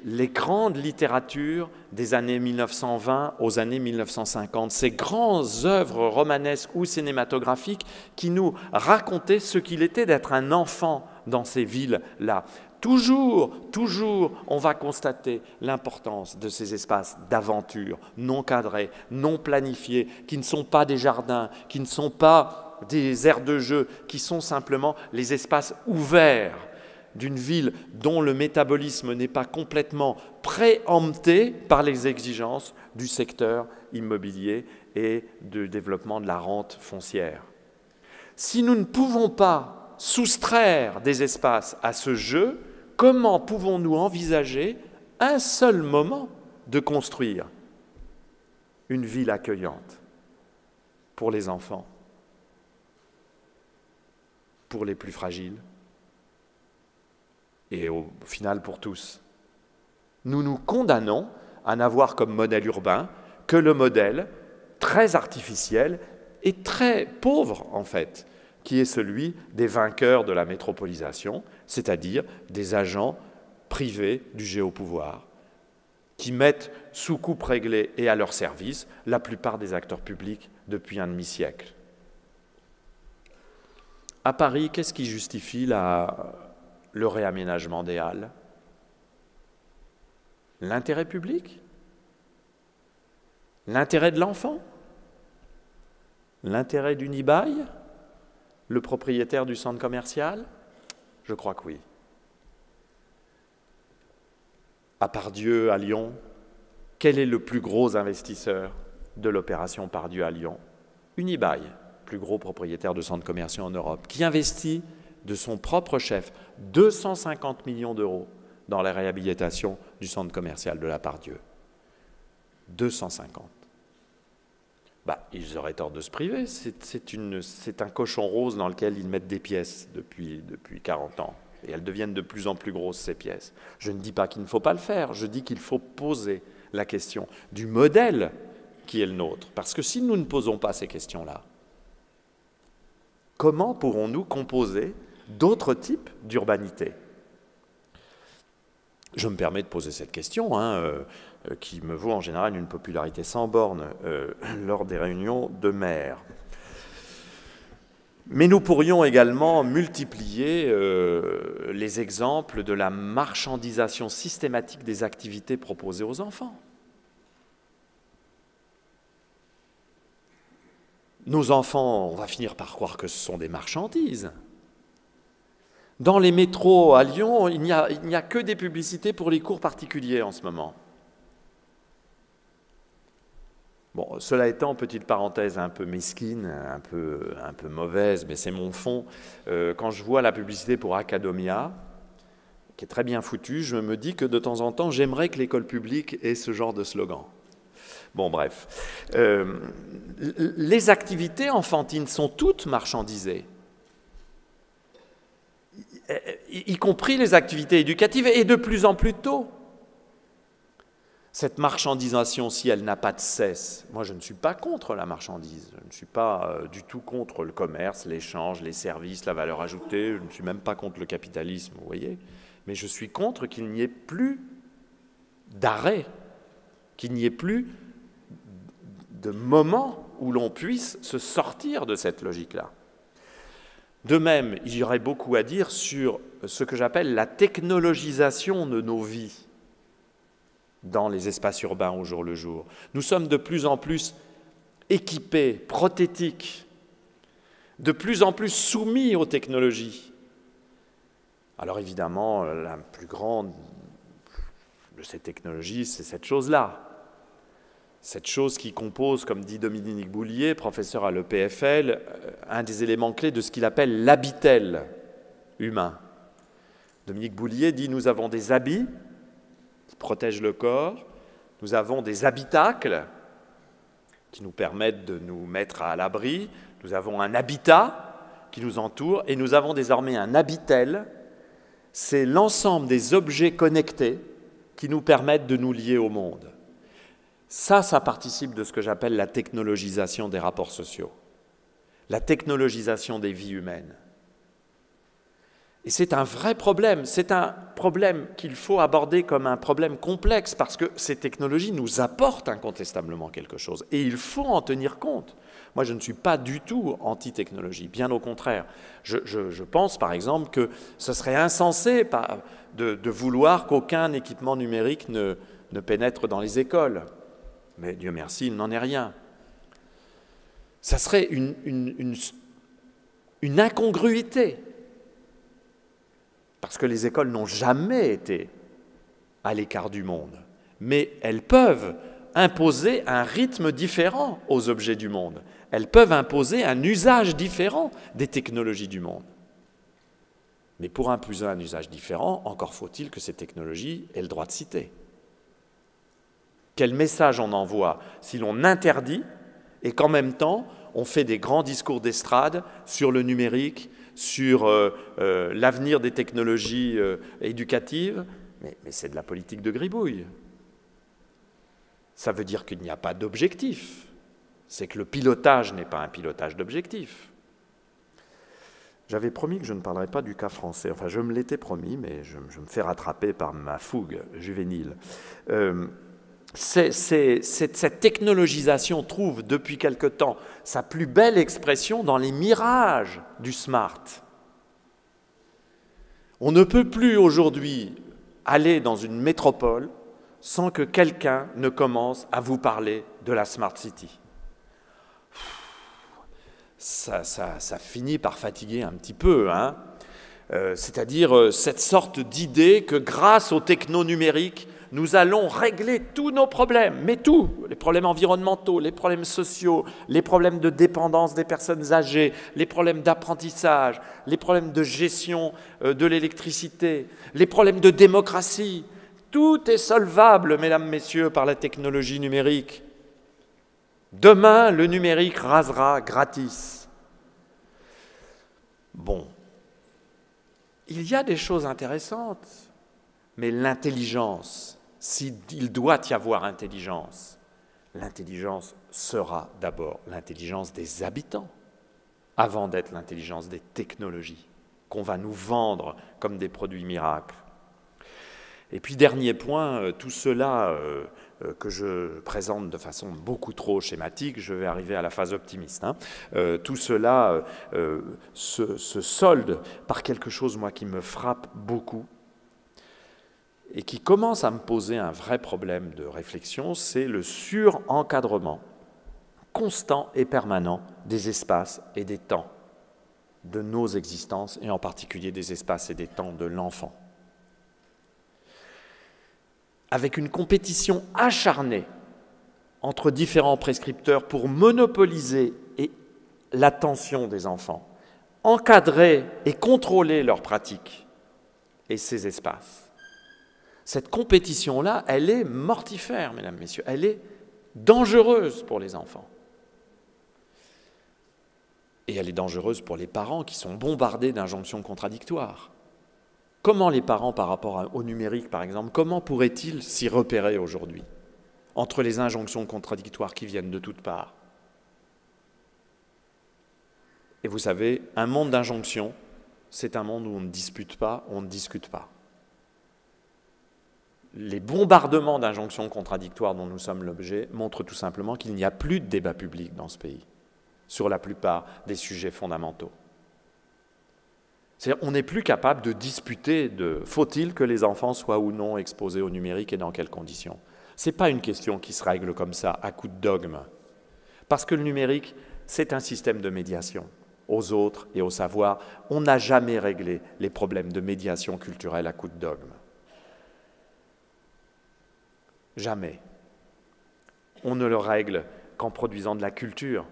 les grandes littératures des années 1920 aux années 1950, ces grandes œuvres romanesques ou cinématographiques qui nous racontaient ce qu'il était d'être un enfant dans ces villes-là. Toujours, on va constater l'importance de ces espaces d'aventure non cadrés, non planifiés, qui ne sont pas des jardins, qui ne sont pas des aires de jeu, qui sont simplement les espaces ouverts d'une ville dont le métabolisme n'est pas complètement préempté par les exigences du secteur immobilier et du développement de la rente foncière. Si nous ne pouvons pas soustraire des espaces à ce jeu, comment pouvons-nous envisager un seul moment de construire une ville accueillante pour les enfants, pour les plus fragiles et au final pour tous? Nous nous condamnons à n'avoir comme modèle urbain que le modèle très artificiel et très pauvre en fait, qui est celui des vainqueurs de la métropolisation, c'est-à-dire des agents privés du géopouvoir, qui mettent sous coupe réglée et à leur service la plupart des acteurs publics depuis un demi-siècle. À Paris, qu'est-ce qui justifie le réaménagement des halles? L'intérêt public? L'intérêt de l'enfant? L'intérêt d'Unibail? Le propriétaire du centre commercial? Je crois que oui. À Pardieu, à Lyon, quel est le plus gros investisseur de l'opération Pardieu à Lyon? Unibail. plus gros propriétaires de centres commerciaux en Europe, qui investit de son propre chef 250 millions d'euros dans la réhabilitation du centre commercial de la Part-Dieu. 250. Ils auraient tort de se priver. C'est un cochon rose dans lequel ils mettent des pièces depuis 40 ans. Et elles deviennent de plus en plus grosses, ces pièces. Je ne dis pas qu'il ne faut pas le faire, je dis qu'il faut poser la question du modèle qui est le nôtre. Parce que si nous ne posons pas ces questions-là, comment pourrons-nous composer d'autres types d'urbanité? Je me permets de poser cette question, qui me vaut en général une popularité sans borne lors des réunions de maires. Mais nous pourrions également multiplier les exemples de la marchandisation systématique des activités proposées aux enfants. Nos enfants, on va finir par croire que ce sont des marchandises. Dans les métros à Lyon, il n'y a que des publicités pour les cours particuliers en ce moment. Bon, cela étant, petite parenthèse un peu mesquine, un peu mauvaise, mais c'est mon fond. Quand je vois la publicité pour Academia, qui est très bien foutue, je me dis que de temps en temps, j'aimerais que l'école publique ait ce genre de slogan. Bon, bref. Les activités enfantines sont toutes marchandisées, y compris les activités éducatives, et de plus en plus tôt. Cette marchandisation, si elle n'a pas de cesse, moi je ne suis pas contre la marchandise, je ne suis pas du tout contre le commerce, l'échange, les services, la valeur ajoutée, je ne suis même pas contre le capitalisme, vous voyez, mais je suis contre qu'il n'y ait plus d'arrêt, qu'il n'y ait plus de moment où l'on puisse se sortir de cette logique-là. De même, il y aurait beaucoup à dire sur ce que j'appelle la technologisation de nos vies dans les espaces urbains au jour le jour. Nous sommes de plus en plus équipés, prothétiques, de plus en plus soumis aux technologies. Alors évidemment, la plus grande de ces technologies, c'est cette chose-là. Cette chose qui compose, comme dit Dominique Boulier, professeur à l'EPFL, un des éléments clés de ce qu'il appelle l'habitel humain. Dominique Boulier dit « Nous avons des habits qui protègent le corps, nous avons des habitacles qui nous permettent de nous mettre à l'abri, nous avons un habitat qui nous entoure et nous avons désormais un habitel, c'est l'ensemble des objets connectés qui nous permettent de nous lier au monde. » Ça participe de ce que j'appelle la technologisation des rapports sociaux, la technologisation des vies humaines. Et c'est un vrai problème, c'est un problème qu'il faut aborder comme un problème complexe parce que ces technologies nous apportent incontestablement quelque chose et il faut en tenir compte. Moi, je ne suis pas du tout anti-technologie, bien au contraire. Je pense, par exemple, que ce serait insensé de vouloir qu'aucun équipement numérique ne pénètre dans les écoles. Mais Dieu merci, il n'en est rien. Ça serait une incongruité. Parce que les écoles n'ont jamais été à l'écart du monde. Mais elles peuvent imposer un rythme différent aux objets du monde. Elles peuvent imposer un usage différent des technologies du monde. Mais pour imposer un usage différent, encore faut-il que ces technologies aient le droit de citer. Quel message on envoie si l'on interdit et qu'en même temps, on fait des grands discours d'estrade sur le numérique, sur l'avenir des technologies éducatives, mais c'est de la politique de gribouille. Ça veut dire qu'il n'y a pas d'objectif. C'est que le pilotage n'est pas un pilotage d'objectif. J'avais promis que je ne parlerais pas du cas français. Enfin, je me l'étais promis, mais je me fais rattraper par ma fougue juvénile. Cette technologisation trouve depuis quelque temps sa plus belle expression dans les mirages du smart. On ne peut plus aujourd'hui aller dans une métropole sans que quelqu'un ne commence à vous parler de la Smart City. Ça finit par fatiguer un petit peu, c'est-à-dire cette sorte d'idée que grâce aux techno numériques, nous allons régler tous nos problèmes, mais tous, les problèmes environnementaux, les problèmes sociaux, les problèmes de dépendance des personnes âgées, les problèmes d'apprentissage, les problèmes de gestion de l'électricité, les problèmes de démocratie. Tout est solvable, mesdames, messieurs, par la technologie numérique. Demain, le numérique rasera gratis. Bon, il y a des choses intéressantes, mais l'intelligence, s'il doit y avoir intelligence, l'intelligence sera d'abord l'intelligence des habitants, avant d'être l'intelligence des technologies, qu'on va nous vendre comme des produits miracles. Et puis, dernier point, tout cela que je présente de façon beaucoup trop schématique, je vais arriver à la phase optimiste, tout cela se solde par quelque chose, moi, qui me frappe beaucoup et qui commence à me poser un vrai problème de réflexion, c'est le surencadrement constant et permanent des espaces et des temps de nos existences, et en particulier des espaces et des temps de l'enfant. Avec une compétition acharnée entre différents prescripteurs pour monopoliser l'attention des enfants, encadrer et contrôler leurs pratiques et ces espaces. Cette compétition-là, elle est mortifère, mesdames, messieurs, elle est dangereuse pour les enfants. Et elle est dangereuse pour les parents qui sont bombardés d'injonctions contradictoires. Comment les parents, par rapport au numérique, par exemple, comment pourraient-ils s'y repérer aujourd'hui, entre les injonctions contradictoires qui viennent de toutes parts? Et vous savez, un monde d'injonctions, c'est un monde où on ne dispute pas, on ne discute pas. Les bombardements d'injonctions contradictoires dont nous sommes l'objet montrent tout simplement qu'il n'y a plus de débat public dans ce pays, sur la plupart des sujets fondamentaux. C'est-à-dire, on n'est plus capable de disputer de faut-il que les enfants soient ou non exposés au numérique et dans quelles conditions. Ce n'est pas une question qui se règle comme ça, à coup de dogme. Parce que le numérique, c'est un système de médiation aux autres et au savoir. On n'a jamais réglé les problèmes de médiation culturelle à coup de dogme. Jamais. On ne le règle qu'en produisant de la culture.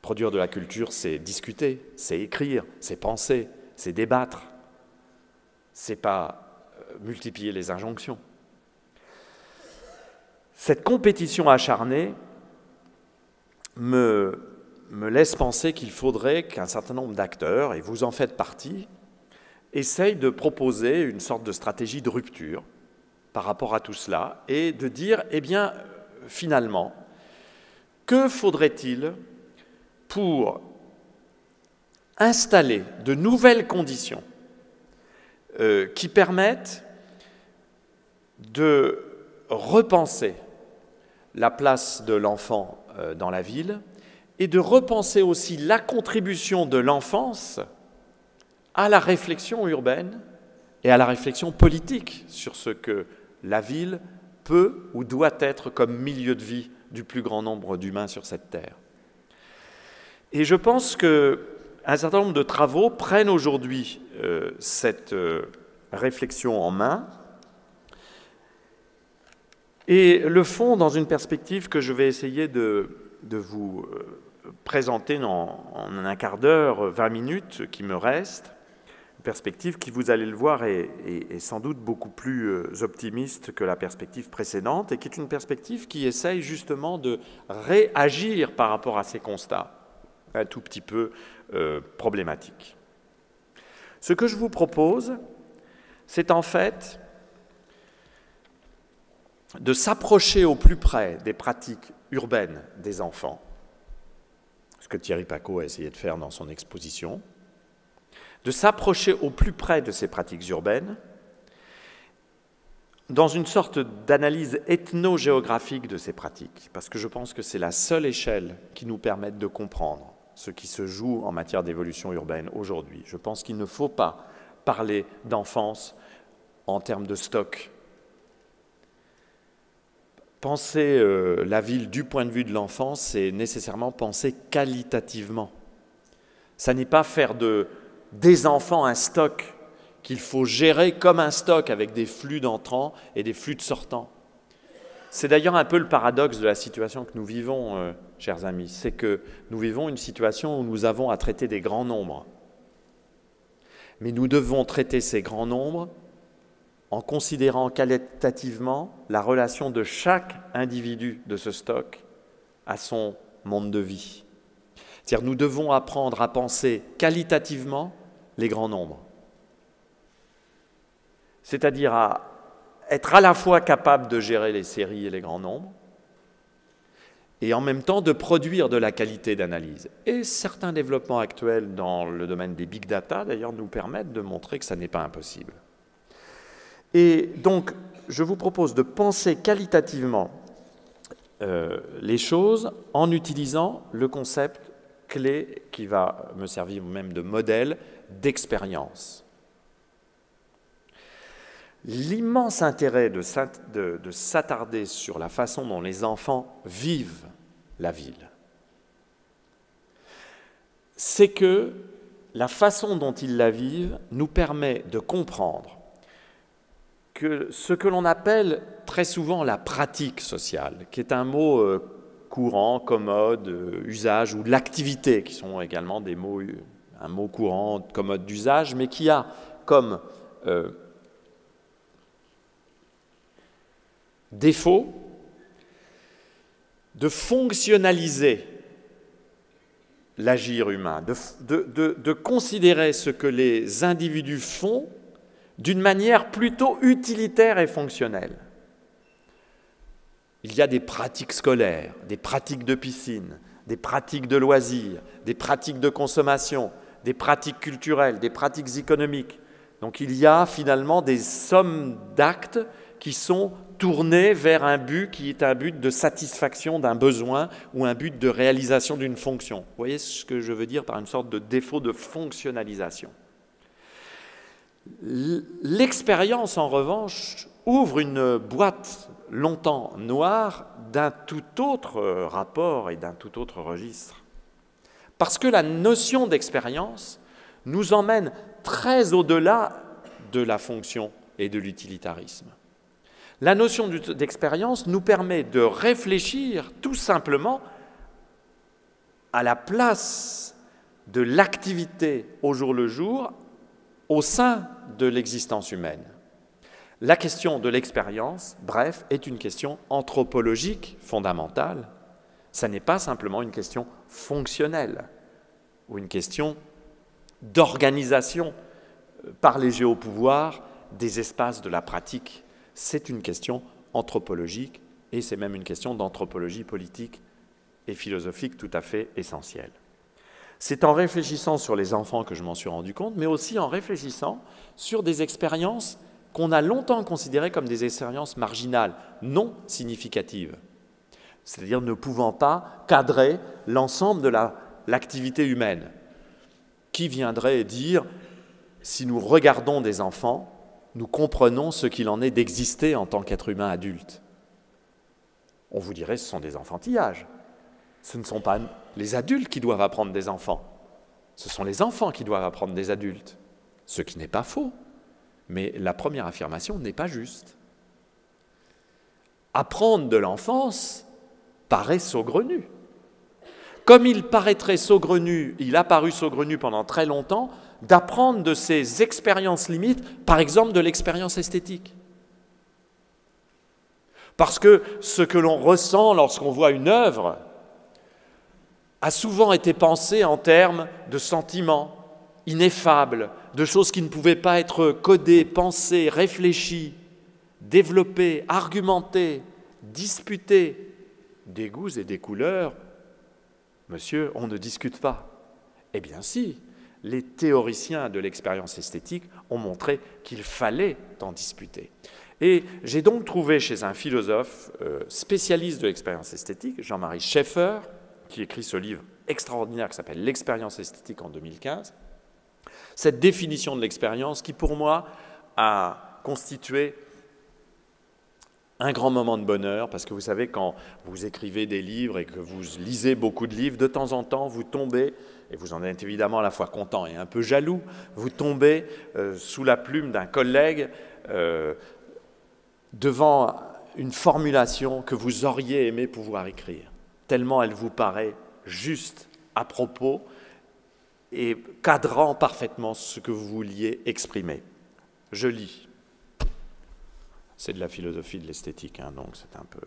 Produire de la culture, c'est discuter, c'est écrire, c'est penser, c'est débattre. C'est pas multiplier les injonctions. Cette compétition acharnée me laisse penser qu'il faudrait qu'un certain nombre d'acteurs, et vous en faites partie, essayent de proposer une sorte de stratégie de rupture par rapport à tout cela et de dire, eh bien, finalement, que faudrait-il pour installer de nouvelles conditions qui permettent de repenser la place de l'enfant dans la ville et de repenser aussi la contribution de l'enfance à la réflexion urbaine et à la réflexion politique sur ce que la ville peut ou doit être comme milieu de vie du plus grand nombre d'humains sur cette terre. Et je pense qu'un certain nombre de travaux prennent aujourd'hui cette réflexion en main et le font dans une perspective que je vais essayer de vous présenter en un quart d'heure, 20 minutes qui me restent. Une perspective qui, vous allez le voir, est sans doute beaucoup plus optimiste que la perspective précédente et qui est une perspective qui essaye justement de réagir par rapport à ces constats un tout petit peu problématiques. Ce que je vous propose, c'est en fait de s'approcher au plus près des pratiques urbaines des enfants, ce que Thierry Pacaud a essayé de faire dans son exposition, de s'approcher au plus près de ces pratiques urbaines dans une sorte d'analyse ethnogéographique de ces pratiques, parce que je pense que c'est la seule échelle qui nous permette de comprendre ce qui se joue en matière d'évolution urbaine aujourd'hui. Je pense qu'il ne faut pas parler d'enfance en termes de stock. Penser la ville du point de vue de l'enfance, c'est nécessairement penser qualitativement. Ça n'est pas faire des enfants un stock qu'il faut gérer comme un stock avec des flux d'entrants et des flux de sortants. C'est d'ailleurs un peu le paradoxe de la situation que nous vivons, chers amis, c'est que nous vivons une situation où nous avons à traiter des grands nombres. Mais nous devons traiter ces grands nombres en considérant qualitativement la relation de chaque individu de ce stock à son monde de vie. C'est-à-dire nous devons apprendre à penser qualitativement les grands nombres. C'est-à-dire à être à la fois capable de gérer les séries et les grands nombres, et en même temps de produire de la qualité d'analyse. Et certains développements actuels dans le domaine des big data, d'ailleurs, nous permettent de montrer que ça n'est pas impossible. Et donc, je vous propose de penser qualitativement les choses en utilisant le concept clé qui va me servir même de modèle d'expérience. L'immense intérêt de s'attarder sur la façon dont les enfants vivent la ville, c'est que la façon dont ils la vivent nous permet de comprendre que ce que l'on appelle très souvent la pratique sociale, qui est un mot courant, commode, usage, ou l'activité, qui sont également des mots, un mot courant, commode d'usage, mais qui a comme défaut de fonctionnaliser l'agir humain, de considérer ce que les individus font d'une manière plutôt utilitaire et fonctionnelle. Il y a des pratiques scolaires, des pratiques de piscine, des pratiques de loisirs, des pratiques de consommation, des pratiques culturelles, des pratiques économiques. Donc il y a finalement des sommes d'actes qui sont tournés vers un but qui est un but de satisfaction d'un besoin ou un but de réalisation d'une fonction. Vous voyez ce que je veux dire par une sorte de défaut de fonctionnalisation. L'expérience, en revanche, ouvre une boîte longtemps noire d'un tout autre rapport et d'un tout autre registre. Parce que la notion d'expérience nous emmène très au-delà de la fonction et de l'utilitarisme. La notion d'expérience nous permet de réfléchir tout simplement à la place de l'activité au jour le jour au sein de l'existence humaine. La question de l'expérience, bref, est une question anthropologique fondamentale. Ça n'est pas simplement une question fonctionnelle ou une question d'organisation par les géopouvoirs des espaces de la pratique. C'est une question anthropologique et c'est même une question d'anthropologie politique et philosophique tout à fait essentielle. C'est en réfléchissant sur les enfants que je m'en suis rendu compte, mais aussi en réfléchissant sur des expériences qu'on a longtemps considérées comme des expériences marginales, non significatives, c'est-à-dire ne pouvant pas cadrer l'ensemble de l'activité humaine. Qui viendrait dire, si nous regardons des enfants, nous comprenons ce qu'il en est d'exister en tant qu'être humain adulte? On vous dirait, ce sont des enfantillages. Ce ne sont pas les adultes qui doivent apprendre des enfants. Ce sont les enfants qui doivent apprendre des adultes. Ce qui n'est pas faux. Mais la première affirmation n'est pas juste. Apprendre de l'enfance paraît saugrenu. Comme il paraîtrait saugrenu, il a paru saugrenu pendant très longtemps, d'apprendre de ces expériences limites, par exemple de l'expérience esthétique. Parce que ce que l'on ressent lorsqu'on voit une œuvre a souvent été pensé en termes de sentiments ineffables, de choses qui ne pouvaient pas être codées, pensées, réfléchies, développées, argumentées, disputées. Des goûts et des couleurs, monsieur, on ne discute pas. Eh bien si, les théoriciens de l'expérience esthétique ont montré qu'il fallait en disputer. Et j'ai donc trouvé chez un philosophe spécialiste de l'expérience esthétique, Jean-Marie Schaeffer, qui écrit ce livre extraordinaire qui s'appelle « L'expérience esthétique » en 2015, cette définition de l'expérience qui, pour moi, a constitué un grand moment de bonheur, parce que vous savez, quand vous écrivez des livres et que vous lisez beaucoup de livres, de temps en temps, vous tombez, et vous en êtes évidemment à la fois content et un peu jaloux, vous tombez sous la plume d'un collègue devant une formulation que vous auriez aimé pouvoir écrire, tellement elle vous paraît juste, à propos, et cadrant parfaitement ce que vous vouliez exprimer. Je lis. C'est de la philosophie de l'esthétique, hein, donc c'est un peu...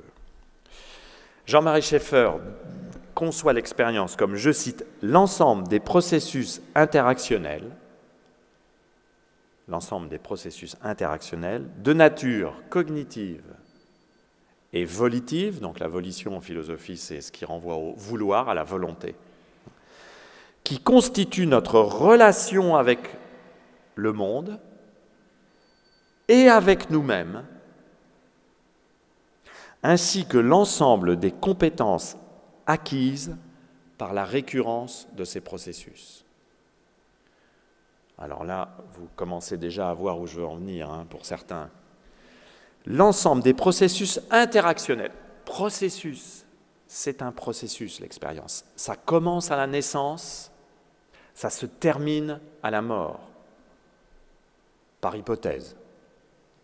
Jean-Marie Schaeffer conçoit l'expérience comme, je cite, « l'ensemble des processus interactionnels de nature cognitive et volitive », donc la volition en philosophie, c'est ce qui renvoie au vouloir, à la volonté, qui constituent notre relation avec le monde et avec nous-mêmes, ainsi que l'ensemble des compétences acquises par la récurrence de ces processus. Alors là, vous commencez déjà à voir où je veux en venir, hein, pour certains. L'ensemble des processus interactionnels. Processus, c'est un processus, l'expérience. Ça commence à la naissance, ça se termine à la mort, par hypothèse,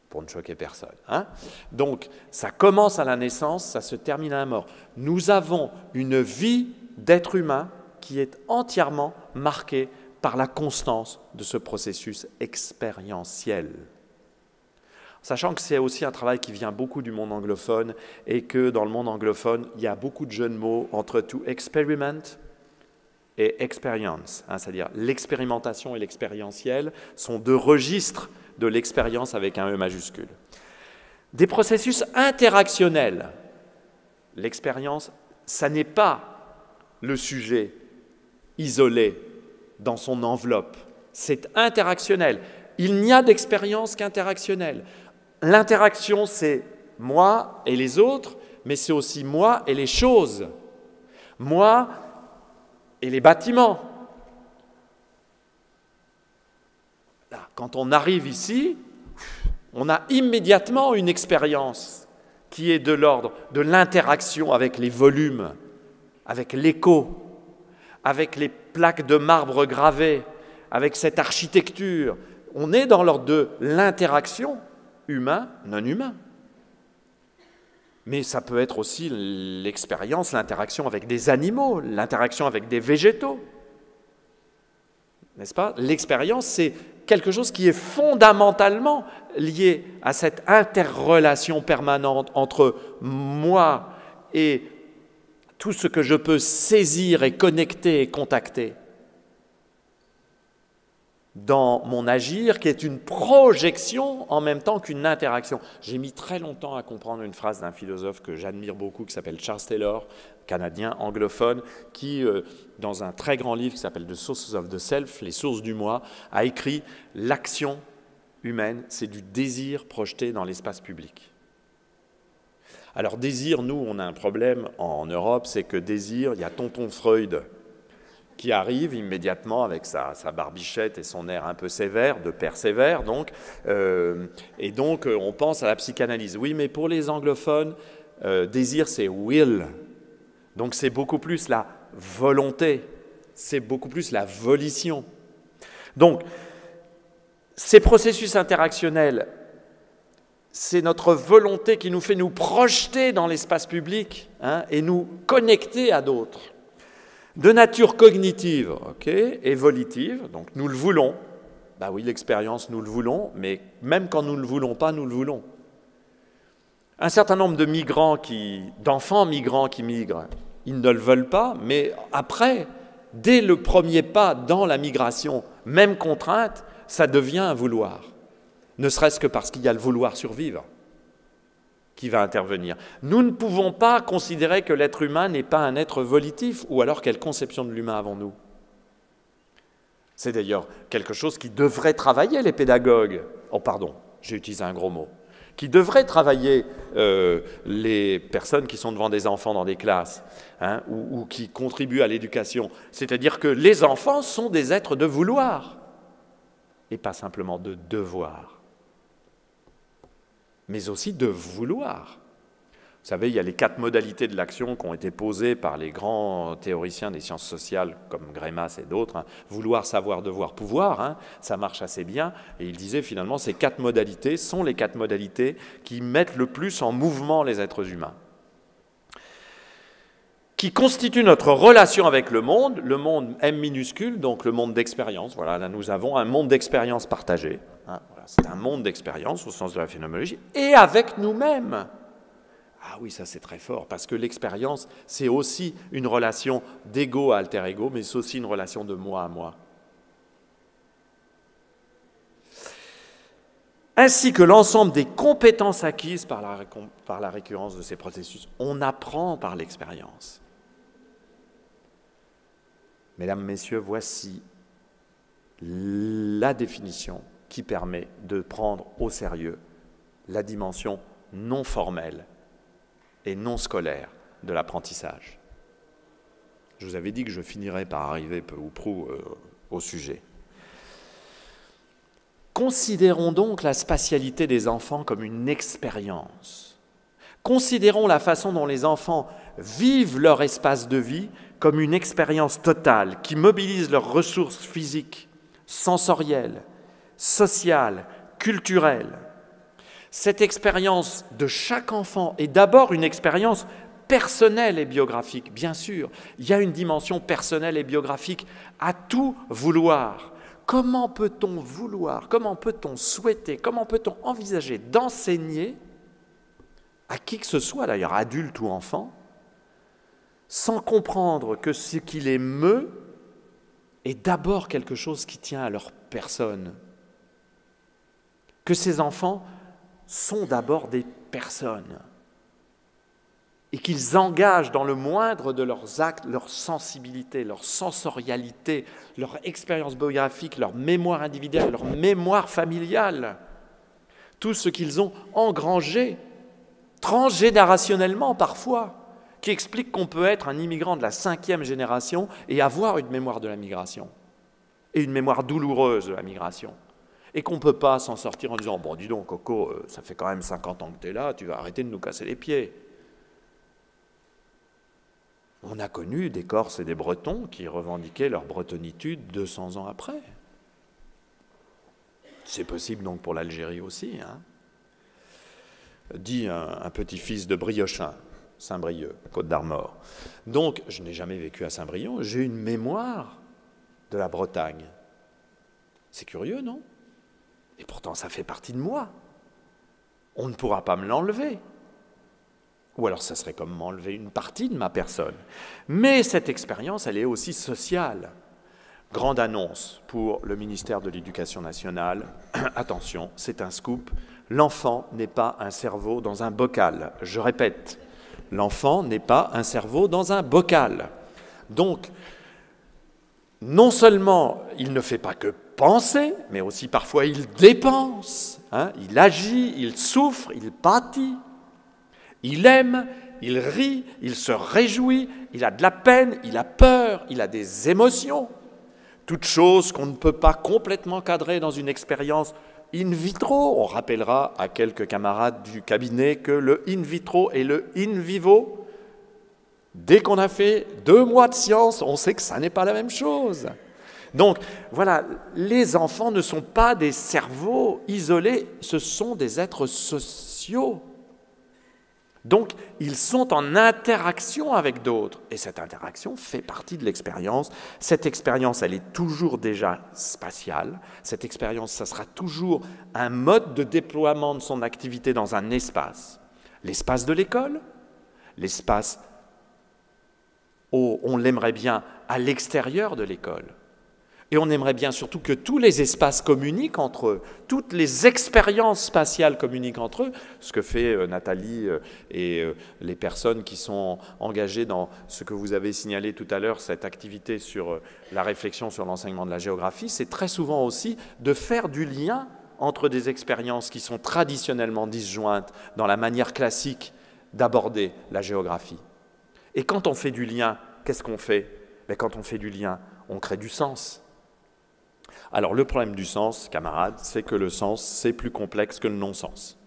pour ne choquer personne. Hein? Donc, ça commence à la naissance, ça se termine à la mort. Nous avons une vie d'être humain qui est entièrement marquée par la constance de ce processus expérientiel. Sachant que c'est aussi un travail qui vient beaucoup du monde anglophone et que dans le monde anglophone, il y a beaucoup de jeux de mots entre to experiment et experience, hein, c'est-à-dire l'expérimentation et l'expérientiel sont deux registres de l'expérience avec un E majuscule. Des processus interactionnels. L'expérience, ça n'est pas le sujet isolé dans son enveloppe. C'est interactionnel. Il n'y a d'expérience qu'interactionnelle. L'interaction, c'est moi et les autres, mais c'est aussi moi et les choses. Moi et les bâtiments. Là, quand on arrive ici, on a immédiatement une expérience qui est de l'ordre de l'interaction avec les volumes, avec l'écho, avec les plaques de marbre gravées, avec cette architecture. On est dans l'ordre de l'interaction humain, non humain. Mais ça peut être aussi l'expérience, l'interaction avec des animaux, l'interaction avec des végétaux. N'est-ce pas? L'expérience, c'est quelque chose qui est fondamentalement lié à cette interrelation permanente entre moi et tout ce que je peux saisir et connecter et contacter dans mon agir, qui est une projection en même temps qu'une interaction. J'ai mis très longtemps à comprendre une phrase d'un philosophe que j'admire beaucoup, qui s'appelle Charles Taylor, canadien, anglophone, qui, dans un très grand livre qui s'appelle The Sources of the Self, les sources du moi, a écrit « L'action humaine, c'est du désir projeté dans l'espace public ». Alors désir, nous, on a un problème en Europe, c'est que désir, il y a tonton Freud qui arrive immédiatement avec sa barbichette et son air un peu sévère, de père sévère, donc, et donc on pense à la psychanalyse. Oui, mais pour les anglophones, désir, c'est will, donc c'est beaucoup plus la volonté, c'est beaucoup plus la volition. Donc, ces processus interactionnels, c'est notre volonté qui nous fait nous projeter dans l'espace public, hein, et nous connecter à d'autres. De nature cognitive, et volitive, donc nous le voulons. Ben oui, l'expérience, nous le voulons, mais même quand nous ne le voulons pas, nous le voulons. Un certain nombre de d'enfants migrants qui migrent, ils ne le veulent pas, mais après, dès le premier pas dans la migration, même contrainte, ça devient un vouloir. Ne serait-ce que parce qu'il y a le vouloir survivre qui va intervenir. Nous ne pouvons pas considérer que l'être humain n'est pas un être volitif, ou alors quelle conception de l'humain avons-nous? C'est d'ailleurs quelque chose qui devrait travailler les pédagogues. Oh pardon, j'ai utilisé un gros mot. Qui devrait travailler les personnes qui sont devant des enfants dans des classes, hein, ou qui contribuent à l'éducation. C'est-à-dire que les enfants sont des êtres de vouloir, et pas simplement de devoir, mais aussi de vouloir. Vous savez, il y a les 4 modalités de l'action qui ont été posées par les grands théoriciens des sciences sociales, comme Greimas et d'autres. Hein. Vouloir, savoir, devoir, pouvoir, hein, ça marche assez bien. Et il disait finalement, ces 4 modalités sont les 4 modalités qui mettent le plus en mouvement les êtres humains, qui constituent notre relation avec le monde M minuscule, donc le monde d'expérience. Voilà, là nous avons un monde d'expérience partagé. Hein, voilà, c'est un monde d'expérience au sens de la phénoménologie, et avec nous-mêmes. Ah oui, ça c'est très fort, parce que l'expérience, c'est aussi une relation d'ego à alter ego, mais c'est aussi une relation de moi à moi. Ainsi que l'ensemble des compétences acquises par la récurrence de ces processus. On apprend par l'expérience. Mesdames, Messieurs, voici la définition qui permet de prendre au sérieux la dimension non formelle et non scolaire de l'apprentissage. Je vous avais dit que je finirais par arriver peu ou prou au sujet. Considérons donc la spatialité des enfants comme une expérience. Considérons la façon dont les enfants vivent leur espace de vie comme une expérience totale qui mobilise leurs ressources physiques, sensorielles, sociales, culturelles. Cette expérience de chaque enfant est d'abord une expérience personnelle et biographique, bien sûr. Il y a une dimension personnelle et biographique à tout vouloir. Comment peut-on vouloir, comment peut-on souhaiter, comment peut-on envisager d'enseigner à qui que ce soit, d'ailleurs adulte ou enfant, sans comprendre que ce qui les meut est d'abord quelque chose qui tient à leur personne, que ces enfants sont d'abord des personnes et qu'ils engagent dans le moindre de leurs actes leur sensibilité, leur sensorialité, leur expérience biographique, leur mémoire individuelle, leur mémoire familiale, tout ce qu'ils ont engrangé, transgénérationnellement parfois, qui explique qu'on peut être un immigrant de la 5e génération et avoir une mémoire de la migration, et une mémoire douloureuse de la migration. Et qu'on ne peut pas s'en sortir en disant « Bon, dis donc, Coco, ça fait quand même 50 ans que tu es là, tu vas arrêter de nous casser les pieds. » On a connu des Corses et des Bretons qui revendiquaient leur bretonitude 200 ans après. C'est possible donc pour l'Algérie aussi. Hein. Dit un petit-fils de Briochin, Saint-Brieuc, Côte d'Armor. Donc, je n'ai jamais vécu à Saint-Brieuc, j'ai une mémoire de la Bretagne. C'est curieux, non ? Et pourtant, ça fait partie de moi. On ne pourra pas me l'enlever. Ou alors, ça serait comme m'enlever une partie de ma personne. Mais cette expérience, elle est aussi sociale. Grande annonce pour le ministère de l'Éducation nationale. Attention, c'est un scoop. L'enfant n'est pas un cerveau dans un bocal. Je répète, l'enfant n'est pas un cerveau dans un bocal. Donc, non seulement il ne fait pas que penser, mais aussi parfois il dépense, hein, il agit, il souffre, il pâtit, il aime, il rit, il se réjouit, il a de la peine, il a peur, il a des émotions. Toutes choses qu'on ne peut pas complètement cadrer dans une expérience in vitro. On rappellera à quelques camarades du cabinet que le in vitro et le in vivo, dès qu'on a fait 2 mois de science, on sait que ça n'est pas la même chose. Donc, voilà, les enfants ne sont pas des cerveaux isolés, ce sont des êtres sociaux. Donc, ils sont en interaction avec d'autres. Et cette interaction fait partie de l'expérience. Cette expérience, elle est toujours déjà spatiale. Cette expérience, ça sera toujours un mode de déploiement de son activité dans un espace. L'espace de l'école, l'espace où on l'aimerait bien à l'extérieur de l'école. Et on aimerait bien surtout que tous les espaces communiquent entre eux, toutes les expériences spatiales communiquent entre eux, ce que fait Nathalie et les personnes qui sont engagées dans ce que vous avez signalé tout à l'heure, cette activité sur la réflexion sur l'enseignement de la géographie, c'est très souvent aussi de faire du lien entre des expériences qui sont traditionnellement disjointes dans la manière classique d'aborder la géographie. Et quand on fait du lien, qu'est-ce qu'on fait ? Ben, quand on fait du lien, on crée du sens. Alors, le problème du sens, camarades, c'est que le sens, c'est plus complexe que le non-sens.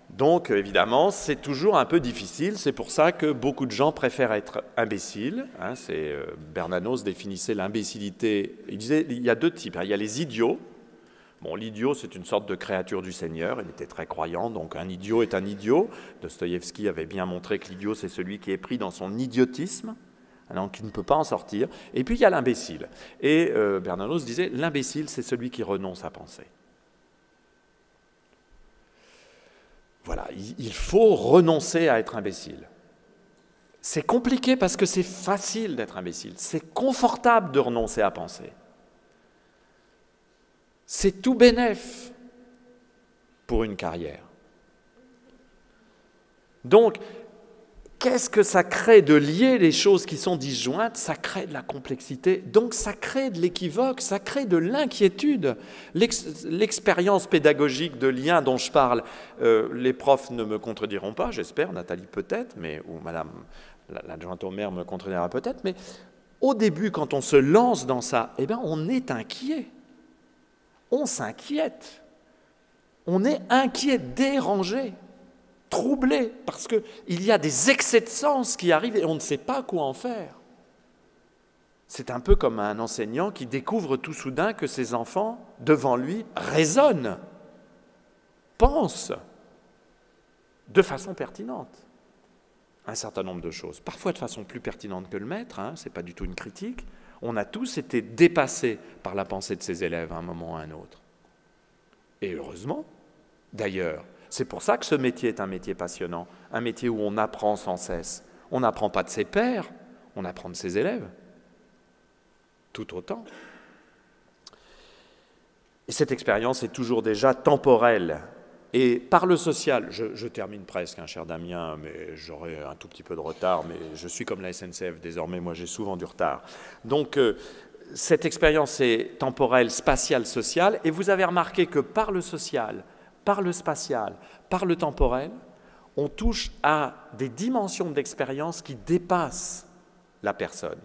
Donc, évidemment, c'est toujours un peu difficile. C'est pour ça que beaucoup de gens préfèrent être imbéciles. Hein, Bernanos définissait l'imbécilité. Il disait il y a deux types. Hein. Il y a les idiots. Bon, l'idiot, c'est une sorte de créature du Seigneur. Il était très croyant, donc un idiot est un idiot. Dostoïevski avait bien montré que l'idiot, c'est celui qui est pris dans son idiotisme, donc qui ne peut pas en sortir. Et puis, il y a l'imbécile. Et Bernanos disait l'imbécile, c'est celui qui renonce à penser. Voilà, il faut renoncer à être imbécile. C'est compliqué parce que c'est facile d'être imbécile. C'est confortable de renoncer à penser. C'est tout bénef pour une carrière. Donc, qu'est-ce que ça crée de lier les choses qui sont disjointes? Ça crée de la complexité, donc ça crée de l'équivoque, ça crée de l'inquiétude. L'expérience pédagogique de lien dont je parle, les profs ne me contrediront pas, j'espère, Nathalie peut-être, ou Madame l'adjointe au maire me contredira peut-être, mais au début, quand on se lance dans ça, eh bien, on est inquiet. On s'inquiète. On est inquiet, dérangé, troublé, parce qu'il y a des excès de sens qui arrivent et on ne sait pas quoi en faire. C'est un peu comme un enseignant qui découvre tout soudain que ses enfants, devant lui, raisonnent, pensent de façon pertinente un certain nombre de choses, parfois de façon plus pertinente que le maître, hein, ce n'est pas du tout une critique. On a tous été dépassés par la pensée de ses élèves à un moment ou à un autre. Et heureusement, d'ailleurs, c'est pour ça que ce métier est un métier passionnant, un métier où on apprend sans cesse. On n'apprend pas de ses pairs, on apprend de ses élèves, tout autant. Et cette expérience est toujours déjà temporelle. Et par le social, je termine presque, hein, cher Damien, mais j'aurai un tout petit peu de retard, mais je suis comme la SNCF désormais, moi j'ai souvent du retard. Donc cette expérience est temporelle, spatiale, sociale, et vous avez remarqué que par le social, par le spatial, par le temporel, on touche à des dimensions d'expérience qui dépassent la personne.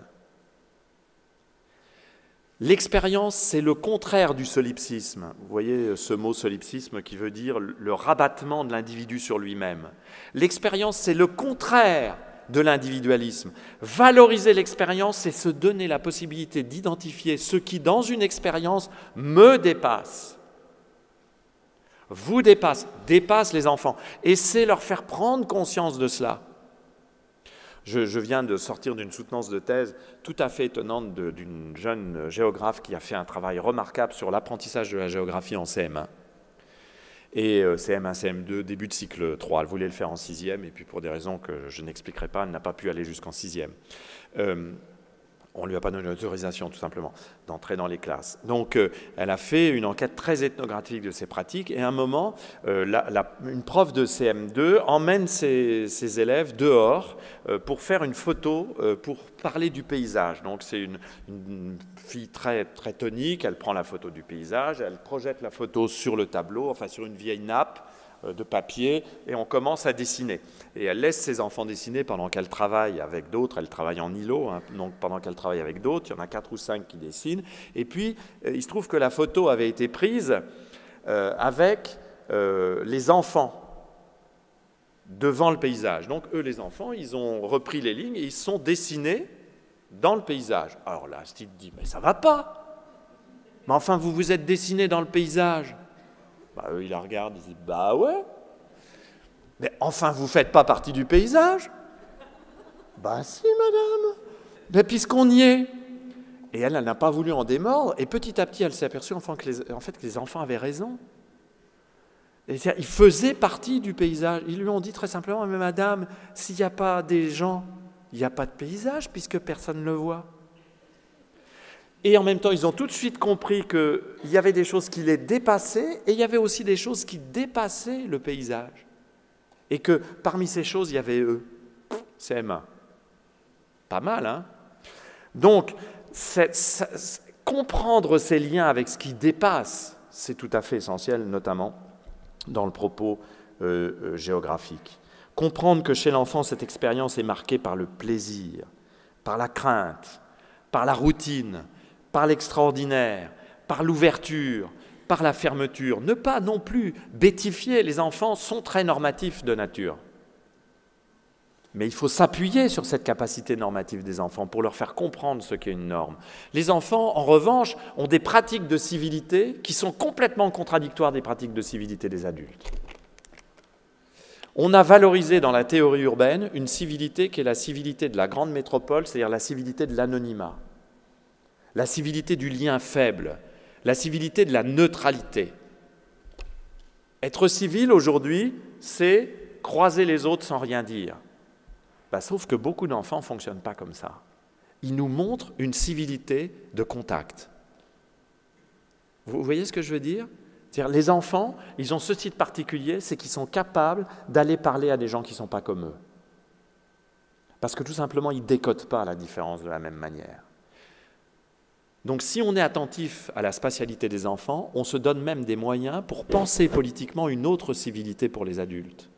L'expérience, c'est le contraire du solipsisme. Vous voyez ce mot solipsisme qui veut dire le rabattement de l'individu sur lui-même. L'expérience, c'est le contraire de l'individualisme. Valoriser l'expérience, c'est se donner la possibilité d'identifier ce qui, dans une expérience, me dépasse. Vous dépasse les enfants. Et c'est leur faire prendre conscience de cela. Je viens de sortir d'une soutenance de thèse tout à fait étonnante d'une jeune géographe qui a fait un travail remarquable sur l'apprentissage de la géographie en CM1. Et CM1, CM2, début de cycle 3. Elle voulait le faire en 6e, et puis pour des raisons que je n'expliquerai pas, elle n'a pas pu aller jusqu'en 6e. On ne lui a pas donné l'autorisation, tout simplement, d'entrer dans les classes. Donc, elle a fait une enquête très ethnographique de ses pratiques, et à un moment, une prof de CM2 emmène ses élèves dehors pour faire une photo, pour parler du paysage. Donc, c'est une fille très, très tonique, elle prend la photo du paysage, elle projette la photo sur le tableau, enfin sur une vieille nappe de papier, et on commence à dessiner. Et elle laisse ses enfants dessiner pendant qu'elle travaille avec d'autres. Elle travaille en îlot, hein, donc pendant qu'elle travaille avec d'autres, il y en a 4 ou 5 qui dessinent. Et puis, il se trouve que la photo avait été prise avec les enfants devant le paysage. Donc, eux, les enfants, ils ont repris les lignes et ils sont dessinés dans le paysage. Alors là, Steve dit, mais ça va pas. Mais enfin, vous vous êtes dessinés dans le paysage. Bah, eux, ils la regardent, ils disent « Bah ouais, mais enfin, vous ne faites pas partie du paysage ?» ?»« Bah si, madame, mais puisqu'on y est. » Et elle n'a pas voulu en démordre, et petit à petit, elle s'est aperçue que les enfants avaient raison. Ils faisaient partie du paysage. Ils lui ont dit très simplement « Mais madame, s'il n'y a pas des gens, il n'y a pas de paysage, puisque personne ne le voit. » Et en même temps, ils ont tout de suite compris qu'il y avait des choses qui les dépassaient et il y avait aussi des choses qui dépassaient le paysage. Et que parmi ces choses, il y avait eux. CM1. Pas mal, hein? Donc, comprendre ces liens avec ce qui dépasse, c'est tout à fait essentiel, notamment dans le propos géographique. Comprendre que chez l'enfant, cette expérience est marquée par le plaisir, par la crainte, par la routine, par l'extraordinaire, par l'ouverture, par la fermeture, ne pas non plus bêtifier. Les enfants sont très normatifs de nature. Mais il faut s'appuyer sur cette capacité normative des enfants pour leur faire comprendre ce qu'est une norme. Les enfants, en revanche, ont des pratiques de civilité qui sont complètement contradictoires des pratiques de civilité des adultes. On a valorisé dans la théorie urbaine une civilité qui est la civilité de la grande métropole, c'est-à-dire la civilité de l'anonymat, la civilité du lien faible, la civilité de la neutralité. Être civil aujourd'hui, c'est croiser les autres sans rien dire. Sauf que beaucoup d'enfants ne fonctionnent pas comme ça. Ils nous montrent une civilité de contact. Vous voyez ce que je veux dire ? C'est-à-dire, les enfants, ils ont ce site particulier, c'est qu'ils sont capables d'aller parler à des gens qui ne sont pas comme eux. Parce que tout simplement, ils ne décodent pas la différence de la même manière. Donc si on est attentif à la spatialité des enfants, on se donne même des moyens pour penser politiquement une autre civilité pour les adultes,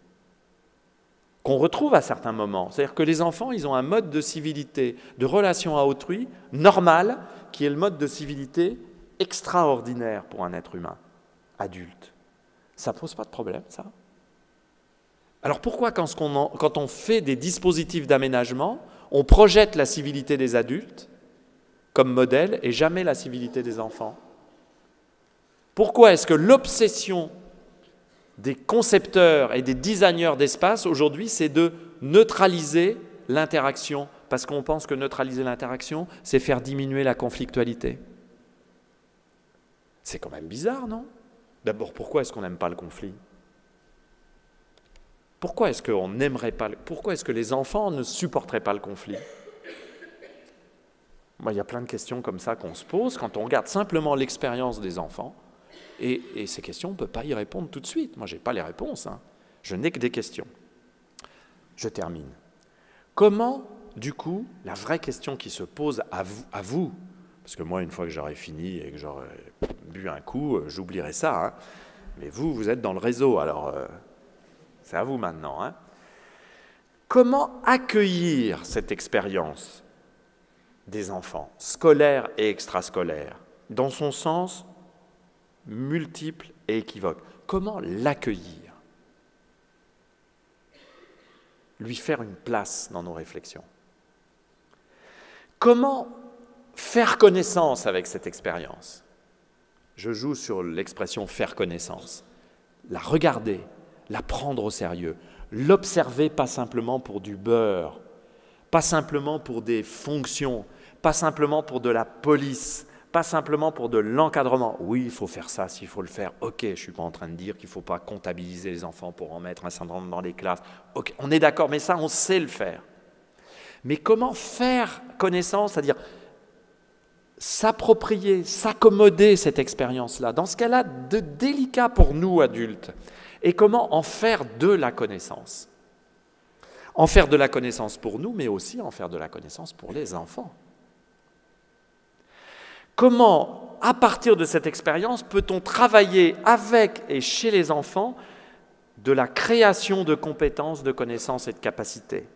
qu'on retrouve à certains moments. C'est-à-dire que les enfants, ils ont un mode de civilité, de relation à autrui, normal, qui est le mode de civilité extraordinaire pour un être humain, adulte. Ça ne pose pas de problème, ça. Alors pourquoi, quand on fait des dispositifs d'aménagement, on projette la civilité des adultes comme modèle et jamais la civilité des enfants? Pourquoi est-ce que l'obsession des concepteurs et des designers d'espace, aujourd'hui, c'est de neutraliser l'interaction, parce qu'on pense que neutraliser l'interaction, c'est faire diminuer la conflictualité. C'est quand même bizarre, non? D'abord, pourquoi est-ce qu'on n'aime pas le conflit? Pourquoi est-ce qu'on n'aimerait pas pourquoi est-ce que les enfants ne supporteraient pas le conflit? Moi, il y a plein de questions comme ça qu'on se pose quand on regarde simplement l'expérience des enfants. Et ces questions, on ne peut pas y répondre tout de suite. Moi, je n'ai pas les réponses, hein. Je n'ai que des questions. Je termine. Comment, du coup, la vraie question qui se pose à vous, parce que moi, une fois que j'aurai fini et que j'aurai bu un coup, j'oublierai ça, hein. Mais vous êtes dans le réseau, alors c'est à vous maintenant, hein. Comment accueillir cette expérience des enfants, scolaires et extrascolaires, dans son sens multiple et équivoque? Comment l'accueillir? Lui faire une place dans nos réflexions. Comment faire connaissance avec cette expérience? Je joue sur l'expression « faire connaissance ». La regarder, la prendre au sérieux, l'observer pas simplement pour du beurre, pas simplement pour des fonctions, pas simplement pour de la police, pas simplement pour de l'encadrement. Oui, il faut faire ça s'il faut le faire. Ok, je ne suis pas en train de dire qu'il ne faut pas comptabiliser les enfants pour en mettre un certain nombre dans les classes. Ok, on est d'accord, mais ça, on sait le faire. Mais comment faire connaissance, c'est-à-dire s'approprier, s'accommoder cette expérience-là, dans ce cas-là de délicat pour nous, adultes, et comment en faire de la connaissance? En faire de la connaissance pour nous, mais aussi en faire de la connaissance pour les enfants. Comment, à partir de cette expérience, peut-on travailler avec et chez les enfants de la création de compétences, de connaissances et de capacités?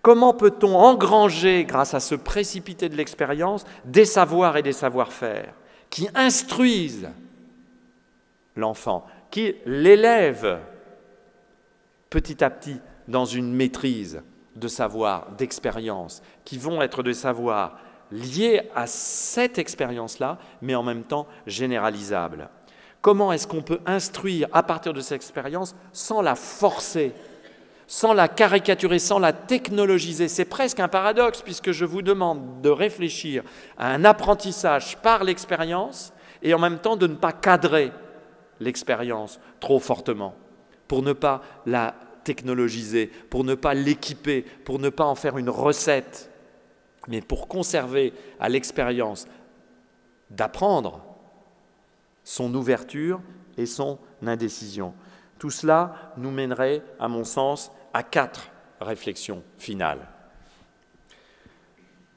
Comment peut-on engranger, grâce à ce précipité de l'expérience, des savoirs et des savoir-faire qui instruisent l'enfant, qui l'élèvent petit à petit dans une maîtrise de savoir, d'expérience, qui vont être des savoirs liés à cette expérience-là, mais en même temps généralisables. Comment est-ce qu'on peut instruire à partir de cette expérience sans la forcer, sans la caricaturer, sans la technologiser? C'est presque un paradoxe, puisque je vous demande de réfléchir à un apprentissage par l'expérience et en même temps de ne pas cadrer l'expérience trop fortement, pour ne pas la technologiser, pour ne pas l'équiper, pour ne pas en faire une recette, mais pour conserver à l'expérience d'apprendre son ouverture et son indécision. Tout cela nous mènerait, à mon sens, à 4 réflexions finales.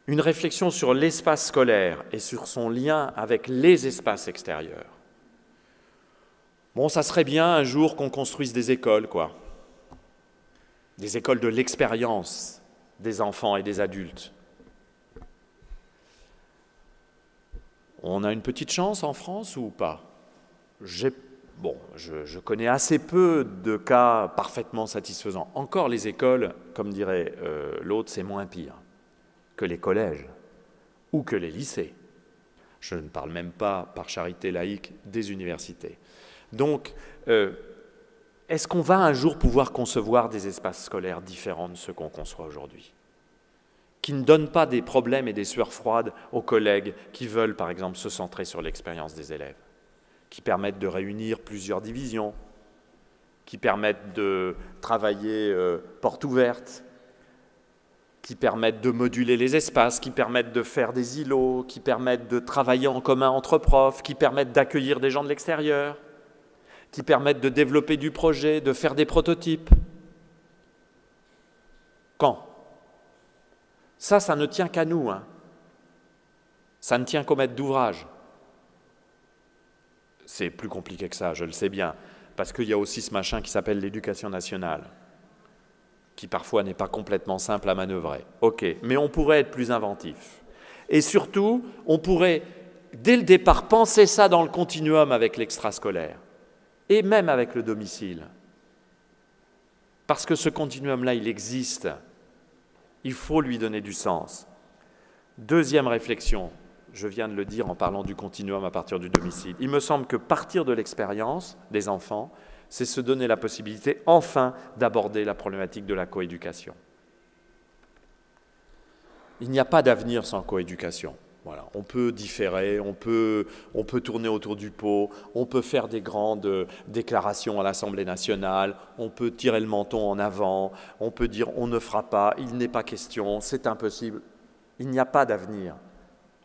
Une réflexion sur l'espace scolaire et sur son lien avec les espaces extérieurs. Bon, ça serait bien un jour qu'on construise des écoles, quoi. Des écoles de l'expérience des enfants et des adultes. On a une petite chance en France ou pas? je connais assez peu de cas parfaitement satisfaisants. Encore les écoles, comme dirait l'autre, c'est moins pire que les collèges ou que les lycées. Je ne parle même pas, par charité laïque, des universités. Donc, est-ce qu'on va un jour pouvoir concevoir des espaces scolaires différents de ceux qu'on conçoit aujourd'hui, qui ne donnent pas des problèmes et des sueurs froides aux collègues qui veulent, par exemple, se centrer sur l'expérience des élèves, qui permettent de réunir plusieurs divisions, qui permettent de travailler porte ouverte, qui permettent de moduler les espaces, qui permettent de faire des îlots, qui permettent de travailler en commun entre profs, qui permettent d'accueillir des gens de l'extérieur, qui permettent de développer du projet, de faire des prototypes. Quand? Ça ne tient qu'à nous, hein. Ça ne tient qu'au maître d'ouvrage. C'est plus compliqué que ça, je le sais bien, parce qu'il y a aussi ce machin qui s'appelle l'éducation nationale, qui parfois n'est pas complètement simple à manœuvrer. Ok, mais on pourrait être plus inventif. Et surtout, on pourrait, dès le départ, penser ça dans le continuum avec l'extrascolaire, et même avec le domicile. Parce que ce continuum-là, il existe. Il faut lui donner du sens. Deuxième réflexion, je viens de le dire en parlant du continuum à partir du domicile. Il me semble que partir de l'expérience des enfants, c'est se donner la possibilité, enfin, d'aborder la problématique de la coéducation. Il n'y a pas d'avenir sans coéducation. Voilà. On peut différer, on peut tourner autour du pot, on peut faire des grandes déclarations à l'Assemblée nationale, on peut tirer le menton en avant, on peut dire on ne fera pas, il n'est pas question, c'est impossible. Il n'y a pas d'avenir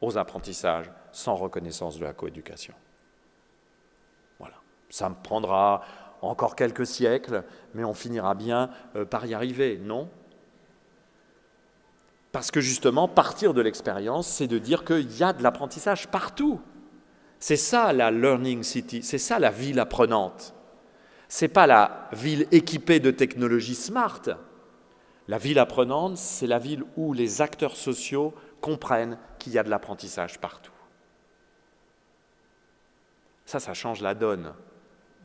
aux apprentissages sans reconnaissance de la coéducation. Voilà. Ça me prendra encore quelques siècles, mais on finira bien par y arriver, non ? Parce que justement, partir de l'expérience, c'est de dire qu'il y a de l'apprentissage partout. C'est ça la learning city, c'est ça la ville apprenante. Ce n'est pas la ville équipée de technologies smart. La ville apprenante, c'est la ville où les acteurs sociaux comprennent qu'il y a de l'apprentissage partout. Ça change la donne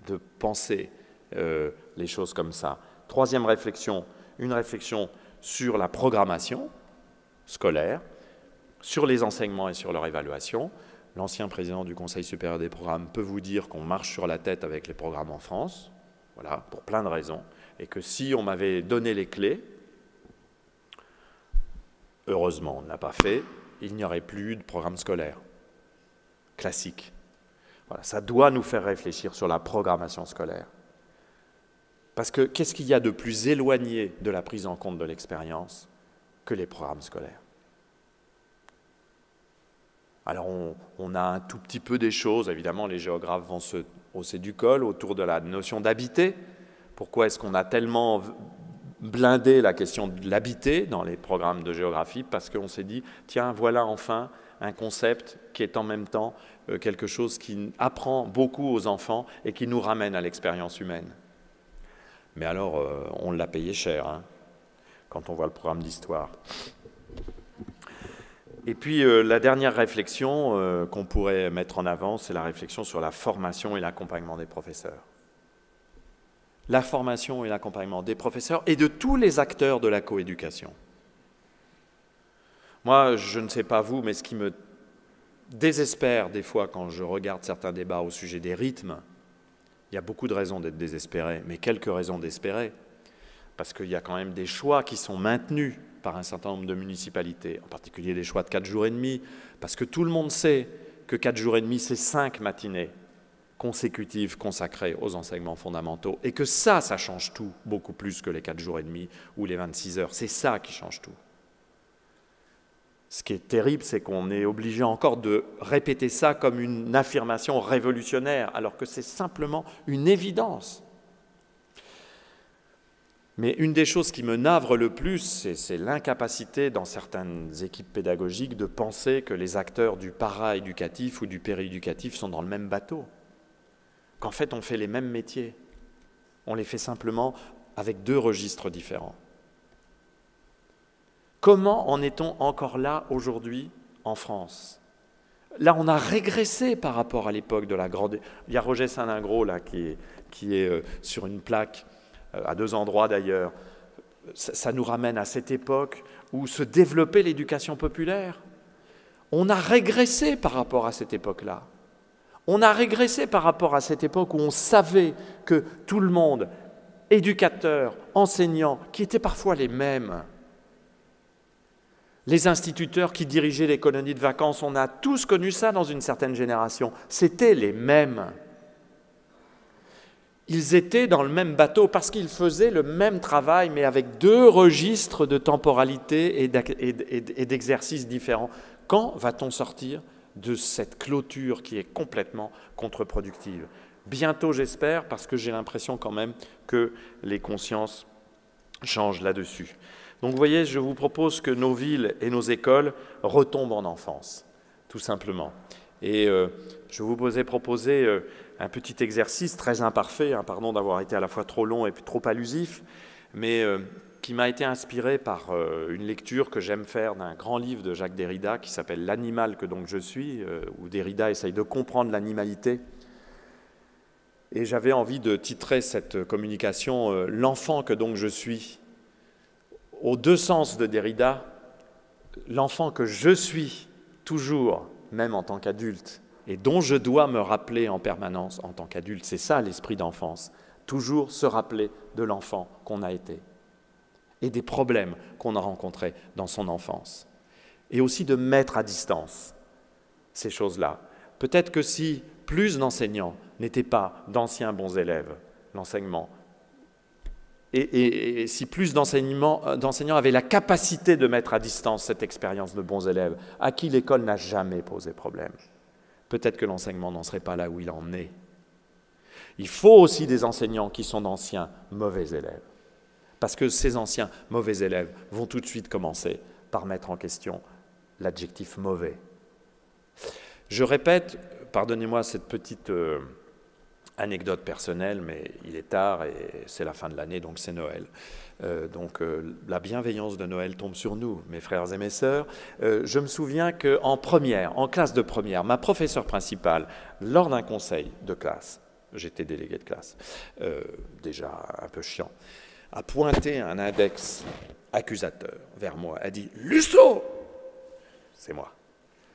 de penser les choses comme ça. Troisième réflexion, une réflexion sur la programmation scolaire, sur les enseignements et sur leur évaluation. L'ancien président du Conseil supérieur des programmes peut vous dire qu'on marche sur la tête avec les programmes en France, voilà, pour plein de raisons, et que si on m'avait donné les clés, heureusement on ne l'a pas fait, il n'y aurait plus de programme scolaire classique. Voilà, ça doit nous faire réfléchir sur la programmation scolaire. Parce que qu'est-ce qu'il y a de plus éloigné de la prise en compte de l'expérience que les programmes scolaires? Alors on a un tout petit peu des choses, évidemment les géographes vont se hausser du col autour de la notion d'habiter. Pourquoi est-ce qu'on a tellement blindé la question de l'habiter dans les programmes de géographie? Parce qu'on s'est dit, tiens, voilà enfin un concept qui est en même temps quelque chose qui apprend beaucoup aux enfants et qui nous ramène à l'expérience humaine. Mais alors, on l'a payé cher, hein, quand on voit le programme d'histoire. Et puis, la dernière réflexion qu'on pourrait mettre en avant, c'est la réflexion sur la formation et l'accompagnement des professeurs. La formation et l'accompagnement des professeurs et de tous les acteurs de la coéducation. Moi, je ne sais pas vous, mais ce qui me désespère des fois quand je regarde certains débats au sujet des rythmes, il y a beaucoup de raisons d'être désespéré, mais quelques raisons d'espérer, parce qu'il y a quand même des choix qui sont maintenus par un certain nombre de municipalités, en particulier des choix de 4 jours et demi, parce que tout le monde sait que 4 jours et demi, c'est 5 matinées consécutives consacrées aux enseignements fondamentaux, et que ça change tout, beaucoup plus que les 4 jours et demi ou les 26 heures. C'est ça qui change tout. Ce qui est terrible, c'est qu'on est obligé encore de répéter ça comme une affirmation révolutionnaire, alors que c'est simplement une évidence. Mais une des choses qui me navre le plus, c'est l'incapacité dans certaines équipes pédagogiques de penser que les acteurs du para-éducatif ou du péri-éducatif sont dans le même bateau. Qu'en fait, on fait les mêmes métiers. On les fait simplement avec 2 registres différents. Comment en est-on encore là aujourd'hui en France? Là, on a régressé par rapport à l'époque de la grande... Il y a Roger Salingro, là, qui est sur une plaque, à 2 endroits d'ailleurs. Ça nous ramène à cette époque où se développait l'éducation populaire. On a régressé par rapport à cette époque-là. On a régressé par rapport à cette époque où on savait que tout le monde, éducateurs, enseignants, qui étaient parfois les mêmes, les instituteurs qui dirigeaient les colonies de vacances, on a tous connu ça dans une certaine génération. C'était les mêmes. Ils étaient dans le même bateau parce qu'ils faisaient le même travail, mais avec 2 registres de temporalité et d'exercices différents. Quand va-t-on sortir de cette clôture qui est complètement contre-productive? Bientôt, j'espère, parce que j'ai l'impression quand même que les consciences changent là-dessus. Donc vous voyez, je vous propose que nos villes et nos écoles retombent en enfance, tout simplement. Et je vous ai proposé un petit exercice très imparfait, pardon d'avoir été à la fois trop long et puis trop allusif, mais qui m'a été inspiré par une lecture que j'aime faire d'un grand livre de Jacques Derrida qui s'appelle « L'animal que donc je suis », où Derrida essaye de comprendre l'animalité. Et j'avais envie de titrer cette communication « L'enfant que donc je suis ». Aux 2 sens de Derrida, l'enfant que je suis toujours, même en tant qu'adulte, et dont je dois me rappeler en permanence en tant qu'adulte, c'est ça l'esprit d'enfance, toujours se rappeler de l'enfant qu'on a été et des problèmes qu'on a rencontrés dans son enfance. Et aussi de mettre à distance ces choses-là. Peut-être que si plus d'enseignants n'étaient pas d'anciens bons élèves, l'enseignement, et si plus d'enseignants avaient la capacité de mettre à distance cette expérience de bons élèves, à qui l'école n'a jamais posé problème, peut-être que l'enseignement n'en serait pas là où il en est. Il faut aussi des enseignants qui sont d'anciens mauvais élèves, parce que ces anciens mauvais élèves vont tout de suite commencer par mettre en question l'adjectif mauvais. Je répète, pardonnez-moi cette petite... anecdote personnelle, mais il est tard et c'est la fin de l'année, donc c'est Noël. La bienveillance de Noël tombe sur nous, mes frères et mes sœurs. Je me souviens qu'en première, en classe de première, ma professeure principale, lors d'un conseil de classe, j'étais délégué de classe, déjà un peu chiant, a pointé un index accusateur vers moi. Elle dit « Lusseau !» C'est moi.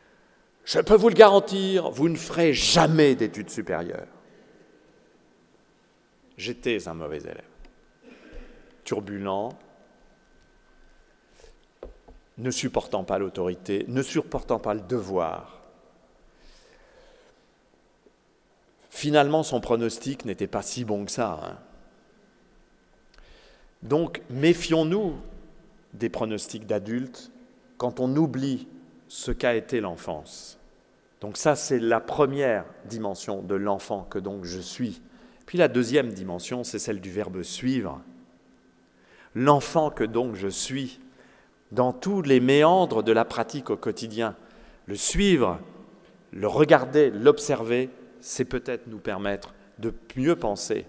« Je peux vous le garantir, vous ne ferez jamais d'études supérieures. » J'étais un mauvais élève, turbulent, ne supportant pas l'autorité, ne supportant pas le devoir. Finalement, son pronostic n'était pas si bon que ça. Donc, méfions-nous des pronostics d'adultes quand on oublie ce qu'a été l'enfance. Donc ça, c'est la première dimension de l'enfant que donc je suis. Puis la deuxième dimension, c'est celle du verbe « suivre ». L'enfant que donc je suis, dans tous les méandres de la pratique au quotidien, le suivre, le regarder, l'observer, c'est peut-être nous permettre de mieux penser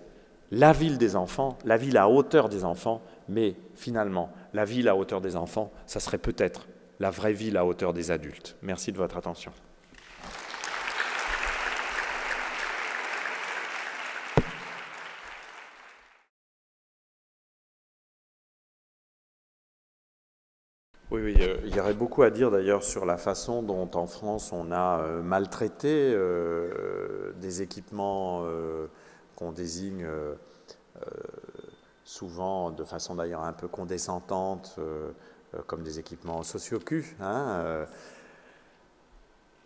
la ville des enfants, la ville à hauteur des enfants, mais finalement, la ville à hauteur des enfants, ça serait peut-être la vraie ville à hauteur des adultes. Merci de votre attention. Oui, il y aurait beaucoup à dire d'ailleurs sur la façon dont en France on a maltraité des équipements qu'on désigne souvent de façon d'ailleurs un peu condescendante comme des équipements socio-cul.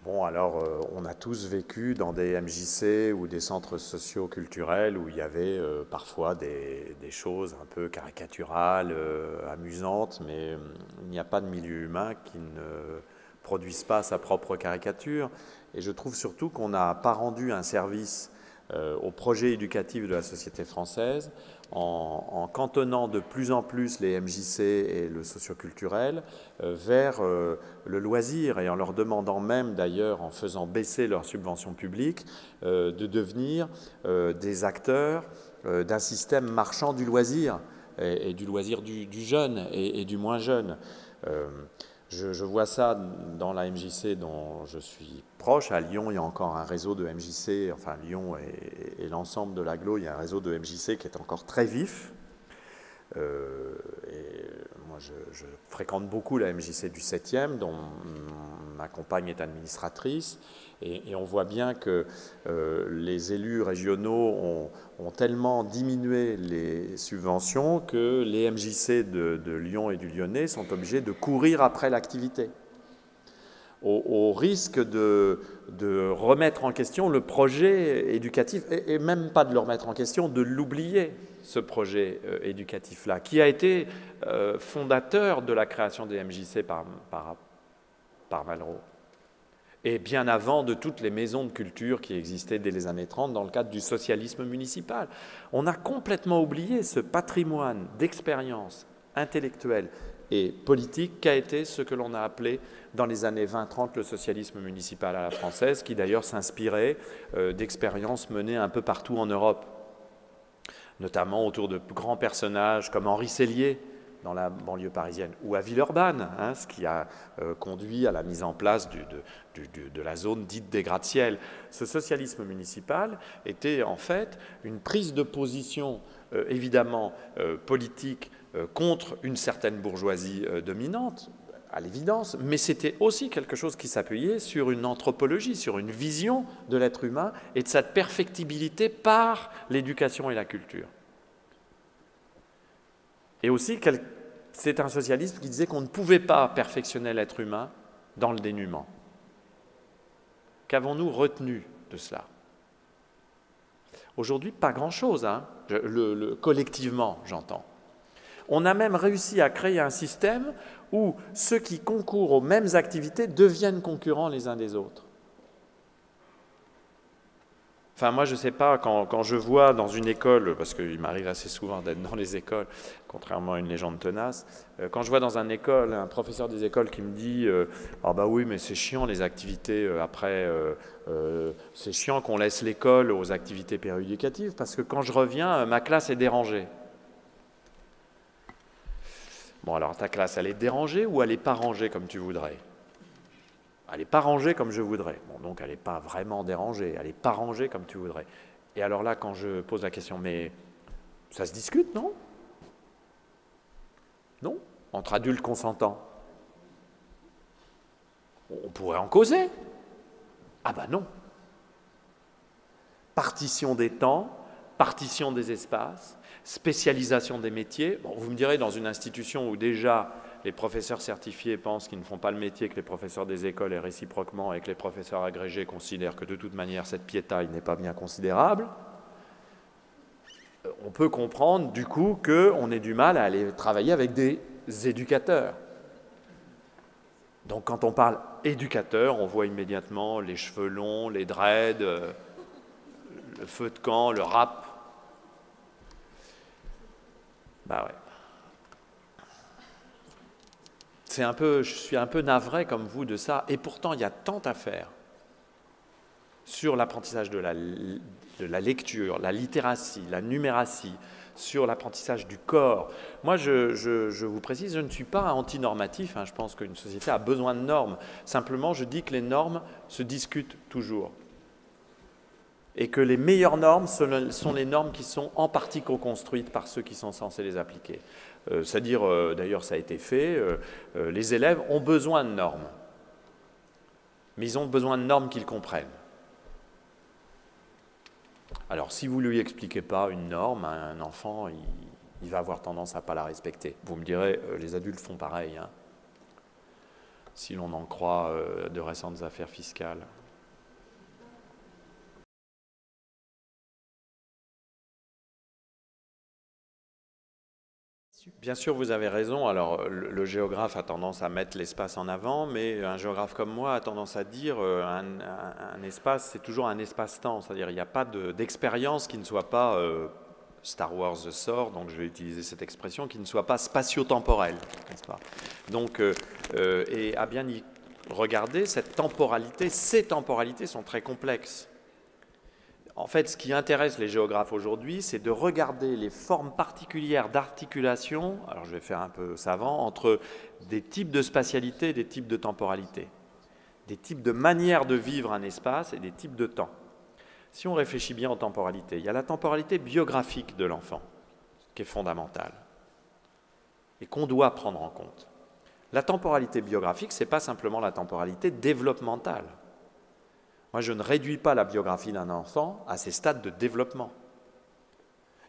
Bon, alors, on a tous vécu dans des MJC ou des centres socio-culturels où il y avait parfois des choses un peu caricaturales, amusantes, mais il n'y a pas de milieu humain qui ne produise pas sa propre caricature. Et je trouve surtout qu'on n'a pas rendu un service au projet éducatif de la société française en cantonnant de plus en plus les MJC et le socioculturel vers le loisir et en leur demandant même d'ailleurs, en faisant baisser leurs subventions publiques, de devenir des acteurs d'un système marchand du loisir et du loisir du jeune et du moins jeune. Je vois ça dans la MJC dont je suis proche. À Lyon, il y a encore un réseau de MJC, enfin Lyon et l'ensemble de l'agglo, il y a un réseau de MJC qui est encore très vif. Et moi, je fréquente beaucoup la MJC du 7e, dont ma compagne est administratrice, et on voit bien que les élus régionaux ont tellement diminué les subventions que les MJC de Lyon et du Lyonnais sont obligés de courir après l'activité, au risque de remettre en question le projet éducatif, et même pas de le remettre en question, de l'oublier, ce projet éducatif-là, qui a été fondateur de la création des MJC par Malraux, et bien avant de toutes les maisons de culture qui existaient dès les années 30 dans le cadre du socialisme municipal. On a complètement oublié ce patrimoine d'expérience intellectuelle et politique qu'a été ce que l'on a appelé dans les années 20-30 le socialisme municipal à la française, qui d'ailleurs s'inspirait d'expériences menées un peu partout en Europe, notamment autour de grands personnages comme Henri Sellier dans la banlieue parisienne, ou à Villeurbanne, ce qui a conduit à la mise en place de la zone dite des gratte-ciel. Ce socialisme municipal était en fait une prise de position évidemment politique contre une certaine bourgeoisie dominante, à l'évidence, mais c'était aussi quelque chose qui s'appuyait sur une anthropologie, sur une vision de l'être humain et de sa perfectibilité par l'éducation et la culture. Et aussi, c'est un socialisme qui disait qu'on ne pouvait pas perfectionner l'être humain dans le dénuement. Qu'avons-nous retenu de cela? Aujourd'hui, pas grand-chose, collectivement, j'entends. On a même réussi à créer un système où ceux qui concourent aux mêmes activités deviennent concurrents les uns des autres. Enfin, moi, je ne sais pas, quand je vois dans une école, parce qu'il m'arrive assez souvent d'être dans les écoles, contrairement à une légende tenace, quand je vois dans une école un professeur des écoles qui me dit « Ah bah oui, mais c'est chiant les activités après, c'est chiant qu'on laisse l'école aux activités péréducatives, parce que quand je reviens, ma classe est dérangée. » Bon, alors ta classe, elle est dérangée ou elle n'est pas rangée comme tu voudrais? Elle n'est pas rangée comme je voudrais. Bon, donc elle n'est pas vraiment dérangée, elle n'est pas rangée comme tu voudrais. Et alors là, quand je pose la question, mais ça se discute, non? Non? Entre adultes consentants. On pourrait en causer. Ah ben non. Partition des temps, partition des espaces, spécialisation des métiers. Bon, vous me direz, dans une institution où déjà les professeurs certifiés pensent qu'ils ne font pas le métier que les professeurs des écoles et réciproquement, et que les professeurs agrégés considèrent que de toute manière cette piétaille n'est pas bien considérable, on peut comprendre du coup qu'on ait du mal à aller travailler avec des éducateurs. Donc quand on parle éducateur, on voit immédiatement les cheveux longs, les dreads, le feu de camp, le rap. Bah ouais. Je suis un peu navré comme vous de ça, et pourtant il y a tant à faire sur l'apprentissage de la lecture, la littératie, la numératie, sur l'apprentissage du corps. Moi, je vous précise, je ne suis pas antinormatif, je pense qu'une société a besoin de normes. Simplement, je dis que les normes se discutent toujours. Et que les meilleures normes sont les normes qui sont en partie co-construites par ceux qui sont censés les appliquer. C'est-à-dire, d'ailleurs ça a été fait, les élèves ont besoin de normes, mais ils ont besoin de normes qu'ils comprennent. Alors si vous ne lui expliquez pas une norme à un enfant, il va avoir tendance à ne pas la respecter. Vous me direz, les adultes font pareil, si l'on en croit de récentes affaires fiscales. Bien sûr, vous avez raison. Alors, le géographe a tendance à mettre l'espace en avant, mais un géographe comme moi a tendance à dire un espace, c'est toujours un espace-temps. C'est-à-dire, il n'y a pas d'expérience qui ne soit pas, Star Wars sort, donc je vais utiliser cette expression, qui ne soit pas spatio-temporelle, n'est-ce pas? Donc, et à bien y regarder, cette temporalité, ces temporalités sont très complexes. En fait, ce qui intéresse les géographes aujourd'hui, c'est de regarder les formes particulières d'articulation, alors je vais faire un peu savant, entre des types de spatialité et des types de temporalité, des types de manières de vivre un espace et des types de temps. Si on réfléchit bien en temporalité, il y a la temporalité biographique de l'enfant, qui est fondamentale, et qu'on doit prendre en compte. La temporalité biographique, ce n'est pas simplement la temporalité développementale. Moi, je ne réduis pas la biographie d'un enfant à ses stades de développement.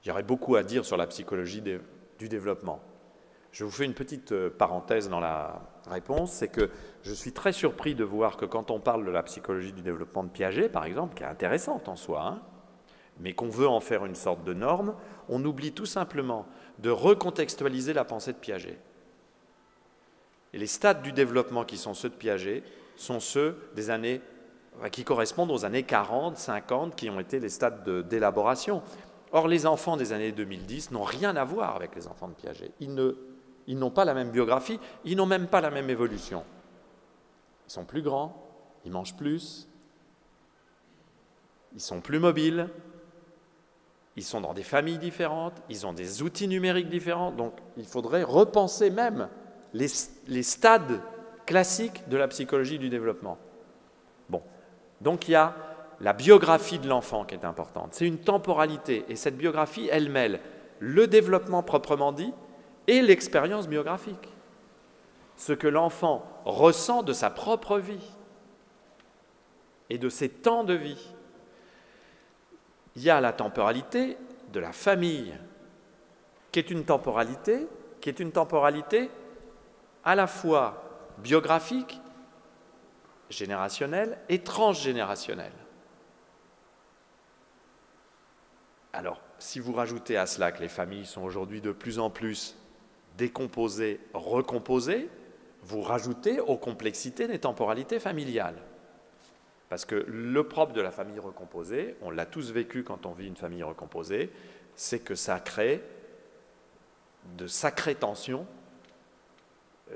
Il y aurait beaucoup à dire sur la psychologie du développement. Je vous fais une petite parenthèse dans la réponse, c'est que je suis très surpris de voir que quand on parle de la psychologie du développement de Piaget, par exemple, qui est intéressante en soi, hein, mais qu'on veut en faire une sorte de norme, on oublie tout simplement de recontextualiser la pensée de Piaget. Et les stades du développement qui sont ceux de Piaget sont ceux des années qui correspondent aux années 40, 50, qui ont été les stades d'élaboration. Or, les enfants des années 2010 n'ont rien à voir avec les enfants de Piaget. Ils n'ont pas la même biographie, ils n'ont même pas la même évolution. Ils sont plus grands, ils mangent plus, ils sont plus mobiles, ils sont dans des familles différentes, ils ont des outils numériques différents, donc il faudrait repenser même les stades classiques de la psychologie du développement. Bon. Donc il y a la biographie de l'enfant qui est importante. C'est une temporalité et cette biographie, elle mêle le développement proprement dit et l'expérience biographique. Ce que l'enfant ressent de sa propre vie et de ses temps de vie. Il y a la temporalité de la famille qui est une temporalité à la fois biographique, générationnelle et transgénérationnelle. Alors, si vous rajoutez à cela que les familles sont aujourd'hui de plus en plus décomposées, recomposées, vous rajoutez aux complexités des temporalités familiales. Parce que le propre de la famille recomposée, on l'a tous vécu quand on vit une famille recomposée, c'est que ça crée de sacrées tensions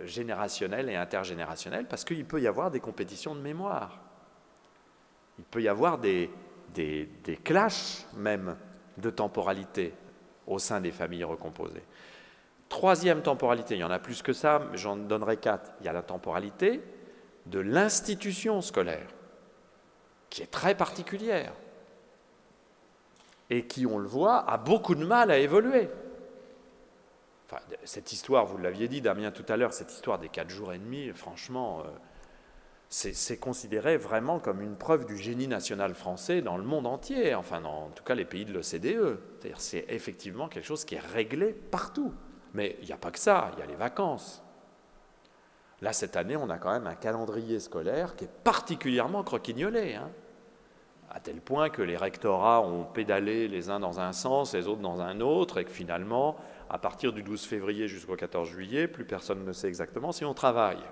générationnelles et intergénérationnelles, parce qu'il peut y avoir des compétitions de mémoire. Il peut y avoir des clashs même de temporalité au sein des familles recomposées. Troisième temporalité, il y en a plus que ça, mais j'en donnerai 4. Il y a la temporalité de l'institution scolaire, qui est très particulière et qui, on le voit, a beaucoup de mal à évoluer. Enfin, cette histoire, vous l'aviez dit, Damien, tout à l'heure, cette histoire des 4 jours et demi, franchement, c'est considéré vraiment comme une preuve du génie national français dans le monde entier, enfin, en tout cas les pays de l'OCDE. C'est-à-dire, c'est effectivement quelque chose qui est réglé partout. Mais il n'y a pas que ça, il y a les vacances. Là, cette année, on a quand même un calendrier scolaire qui est particulièrement croquignolé, hein, à tel point que les rectorats ont pédalé les uns dans un sens, les autres dans un autre, et que finalement, à partir du 12 février jusqu'au 14 juillet, plus personne ne sait exactement si on travaille.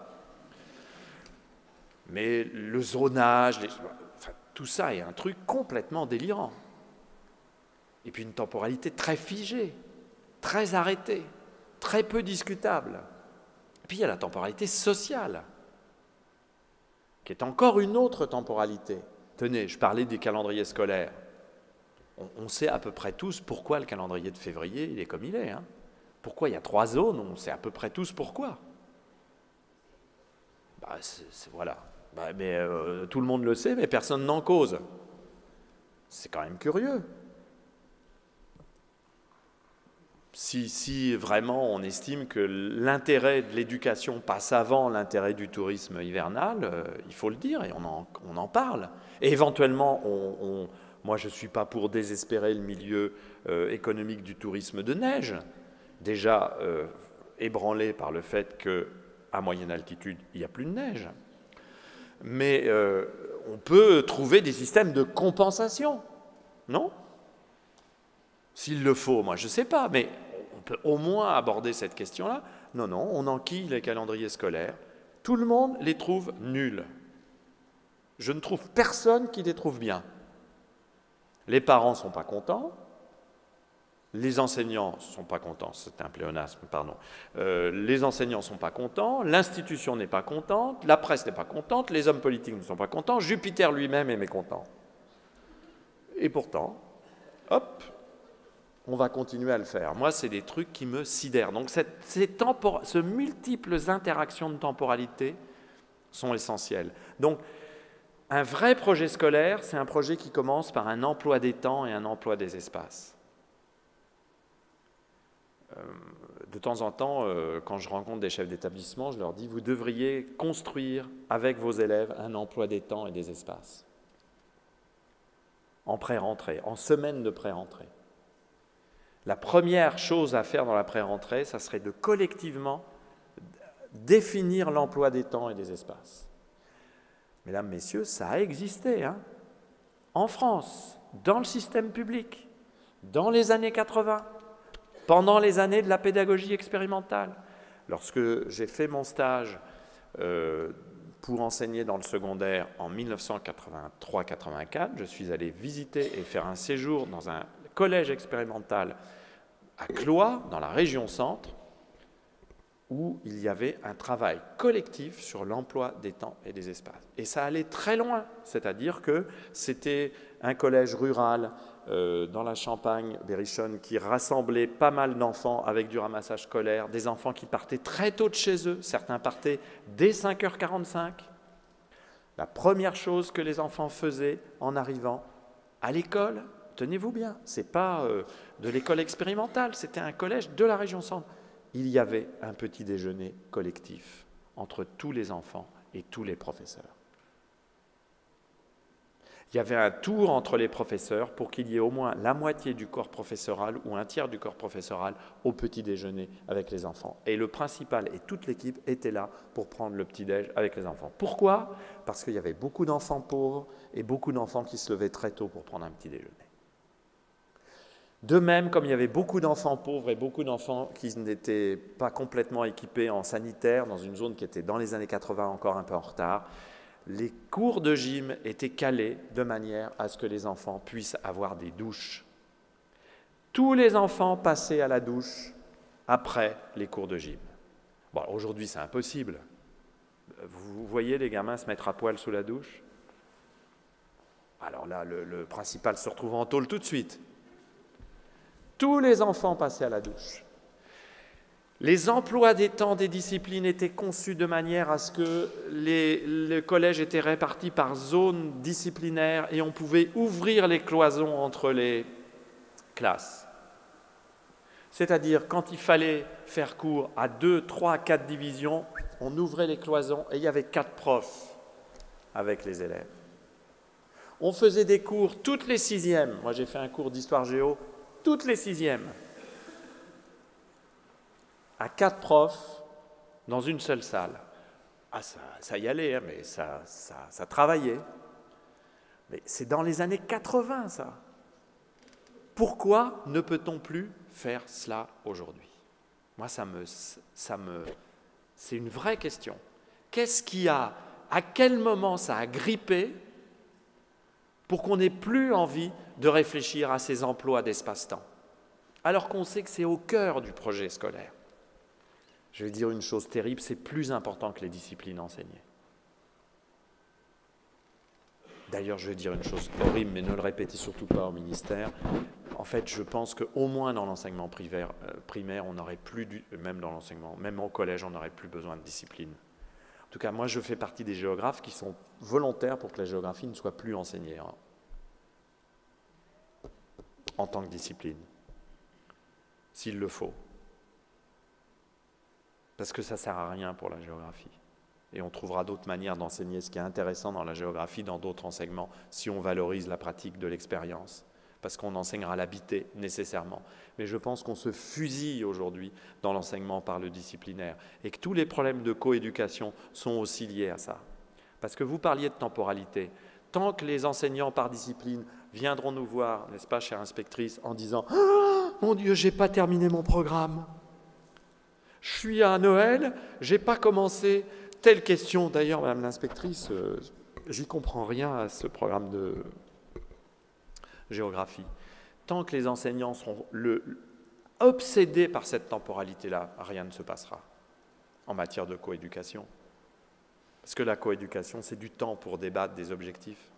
Mais le zonage, enfin, tout ça est un truc complètement délirant. Et puis une temporalité très figée, très arrêtée, très peu discutable. Et puis il y a la temporalité sociale, qui est encore une autre temporalité. Tenez, je parlais des calendriers scolaires. On sait à peu près tous pourquoi le calendrier de février, il est comme il est. Hein. Pourquoi il y a 3 zones, on sait à peu près tous pourquoi. Bah, voilà. Bah, mais tout le monde le sait, mais personne n'en cause. C'est quand même curieux. Si vraiment on estime que l'intérêt de l'éducation passe avant l'intérêt du tourisme hivernal, il faut le dire et on en parle. Et éventuellement, moi je ne suis pas pour désespérer le milieu économique du tourisme de neige, déjà ébranlé par le fait qu'à moyenne altitude, il n'y a plus de neige. Mais on peut trouver des systèmes de compensation, non ? S'il le faut, moi je ne sais pas, mais on peut au moins aborder cette question-là. Non, on enquille les calendriers scolaires. Tout le monde les trouve nuls. Je ne trouve personne qui les trouve bien. Les parents ne sont pas contents, les enseignants ne sont pas contents, c'est un pléonasme, pardon. Les enseignants ne sont pas contents, l'institution n'est pas contente, la presse n'est pas contente, les hommes politiques ne sont pas contents, Jupiter lui-même est mécontent. Et pourtant, hop, on va continuer à le faire. Moi, c'est des trucs qui me sidèrent. Donc, ces multiples interactions de temporalité sont essentielles. Donc, un vrai projet scolaire, c'est un projet qui commence par un emploi des temps et un emploi des espaces. De temps en temps, quand je rencontre des chefs d'établissement, je leur dis « Vous devriez construire avec vos élèves un emploi des temps et des espaces. » En pré-rentrée, en semaine de pré-rentrée. La première chose à faire dans la pré-rentrée, ça serait de collectivement définir l'emploi des temps et des espaces. Mesdames, Messieurs, ça a existé, hein, en France, dans le système public, dans les années 80, pendant les années de la pédagogie expérimentale. Lorsque j'ai fait mon stage pour enseigner dans le secondaire en 1983-84, je suis allé visiter et faire un séjour dans un collège expérimental à Cloix, dans la région centre, où il y avait un travail collectif sur l'emploi des temps et des espaces. Et ça allait très loin, c'est-à-dire que c'était un collège rural dans la Champagne berrichonne qui rassemblait pas mal d'enfants avec du ramassage scolaire, des enfants qui partaient très tôt de chez eux, certains partaient dès 5h45. La première chose que les enfants faisaient en arrivant à l'école, tenez-vous bien, ce n'est pas de l'école expérimentale, c'était un collège de la région centre. Il y avait un petit déjeuner collectif entre tous les enfants et tous les professeurs. Il y avait un tour entre les professeurs pour qu'il y ait au moins la moitié du corps professoral ou un tiers du corps professoral au petit déjeuner avec les enfants. Et le principal et toute l'équipe étaient là pour prendre le petit déj avec les enfants. Pourquoi? Parce qu'il y avait beaucoup d'enfants pauvres et beaucoup d'enfants qui se levaient très tôt pour prendre un petit déjeuner. De même, comme il y avait beaucoup d'enfants pauvres et beaucoup d'enfants qui n'étaient pas complètement équipés en sanitaire, dans une zone qui était dans les années 80 encore un peu en retard, les cours de gym étaient calés de manière à ce que les enfants puissent avoir des douches. Tous les enfants passaient à la douche après les cours de gym. Bon, aujourd'hui, c'est impossible. Vous voyez les gamins se mettre à poil sous la douche? Alors là, le principal se retrouve en tôle tout de suite. Tous les enfants passaient à la douche. Les emplois des temps des disciplines étaient conçus de manière à ce que le collège était réparti par zones disciplinaires et on pouvait ouvrir les cloisons entre les classes. C'est-à-dire, quand il fallait faire cours à 2, 3, 4 divisions, on ouvrait les cloisons et il y avait 4 profs avec les élèves. On faisait des cours toutes les 6e. Moi, j'ai fait un cours d'histoire géo toutes les 6e. À 4 profs dans une seule salle. Ah, ça y allait, hein, mais ça travaillait. Mais c'est dans les années 80, ça. Pourquoi ne peut-on plus faire cela aujourd'hui? Moi, c'est une vraie question. Qu'est-ce qui a, à quel moment ça a grippé pour qu'on n'ait plus envie de réfléchir à ces emplois d'espace-temps, alors qu'on sait que c'est au cœur du projet scolaire? Je vais dire une chose terrible, c'est plus important que les disciplines enseignées. D'ailleurs, je vais dire une chose horrible, mais ne le répétez surtout pas au ministère. En fait, je pense qu'au moins dans l'enseignement primaire, on n'aurait plus, même dans l'enseignement, même au collège, on n'aurait plus besoin de discipline. En tout cas, moi, je fais partie des géographes qui sont volontaires pour que la géographie ne soit plus enseignée en tant que discipline, s'il le faut. Parce que ça ne sert à rien pour la géographie. Et on trouvera d'autres manières d'enseigner ce qui est intéressant dans la géographie, dans d'autres enseignements, si on valorise la pratique de l'expérience. Parce qu'on enseignera l'habiter nécessairement. Mais je pense qu'on se fusille aujourd'hui dans l'enseignement par le disciplinaire et que tous les problèmes de coéducation sont aussi liés à ça. Parce que vous parliez de temporalité. Tant que les enseignants par discipline viendront nous voir, n'est-ce pas, chère inspectrice, en disant « Ah, mon Dieu, je n'ai pas terminé mon programme. Je suis à Noël, je n'ai pas commencé telle question. » D'ailleurs, madame l'inspectrice, j'y comprends rien à ce programme de géographie. Tant que les enseignants seront obsédés par cette temporalité-là, rien ne se passera en matière de coéducation. Parce que la coéducation, c'est du temps pour débattre des objectifs.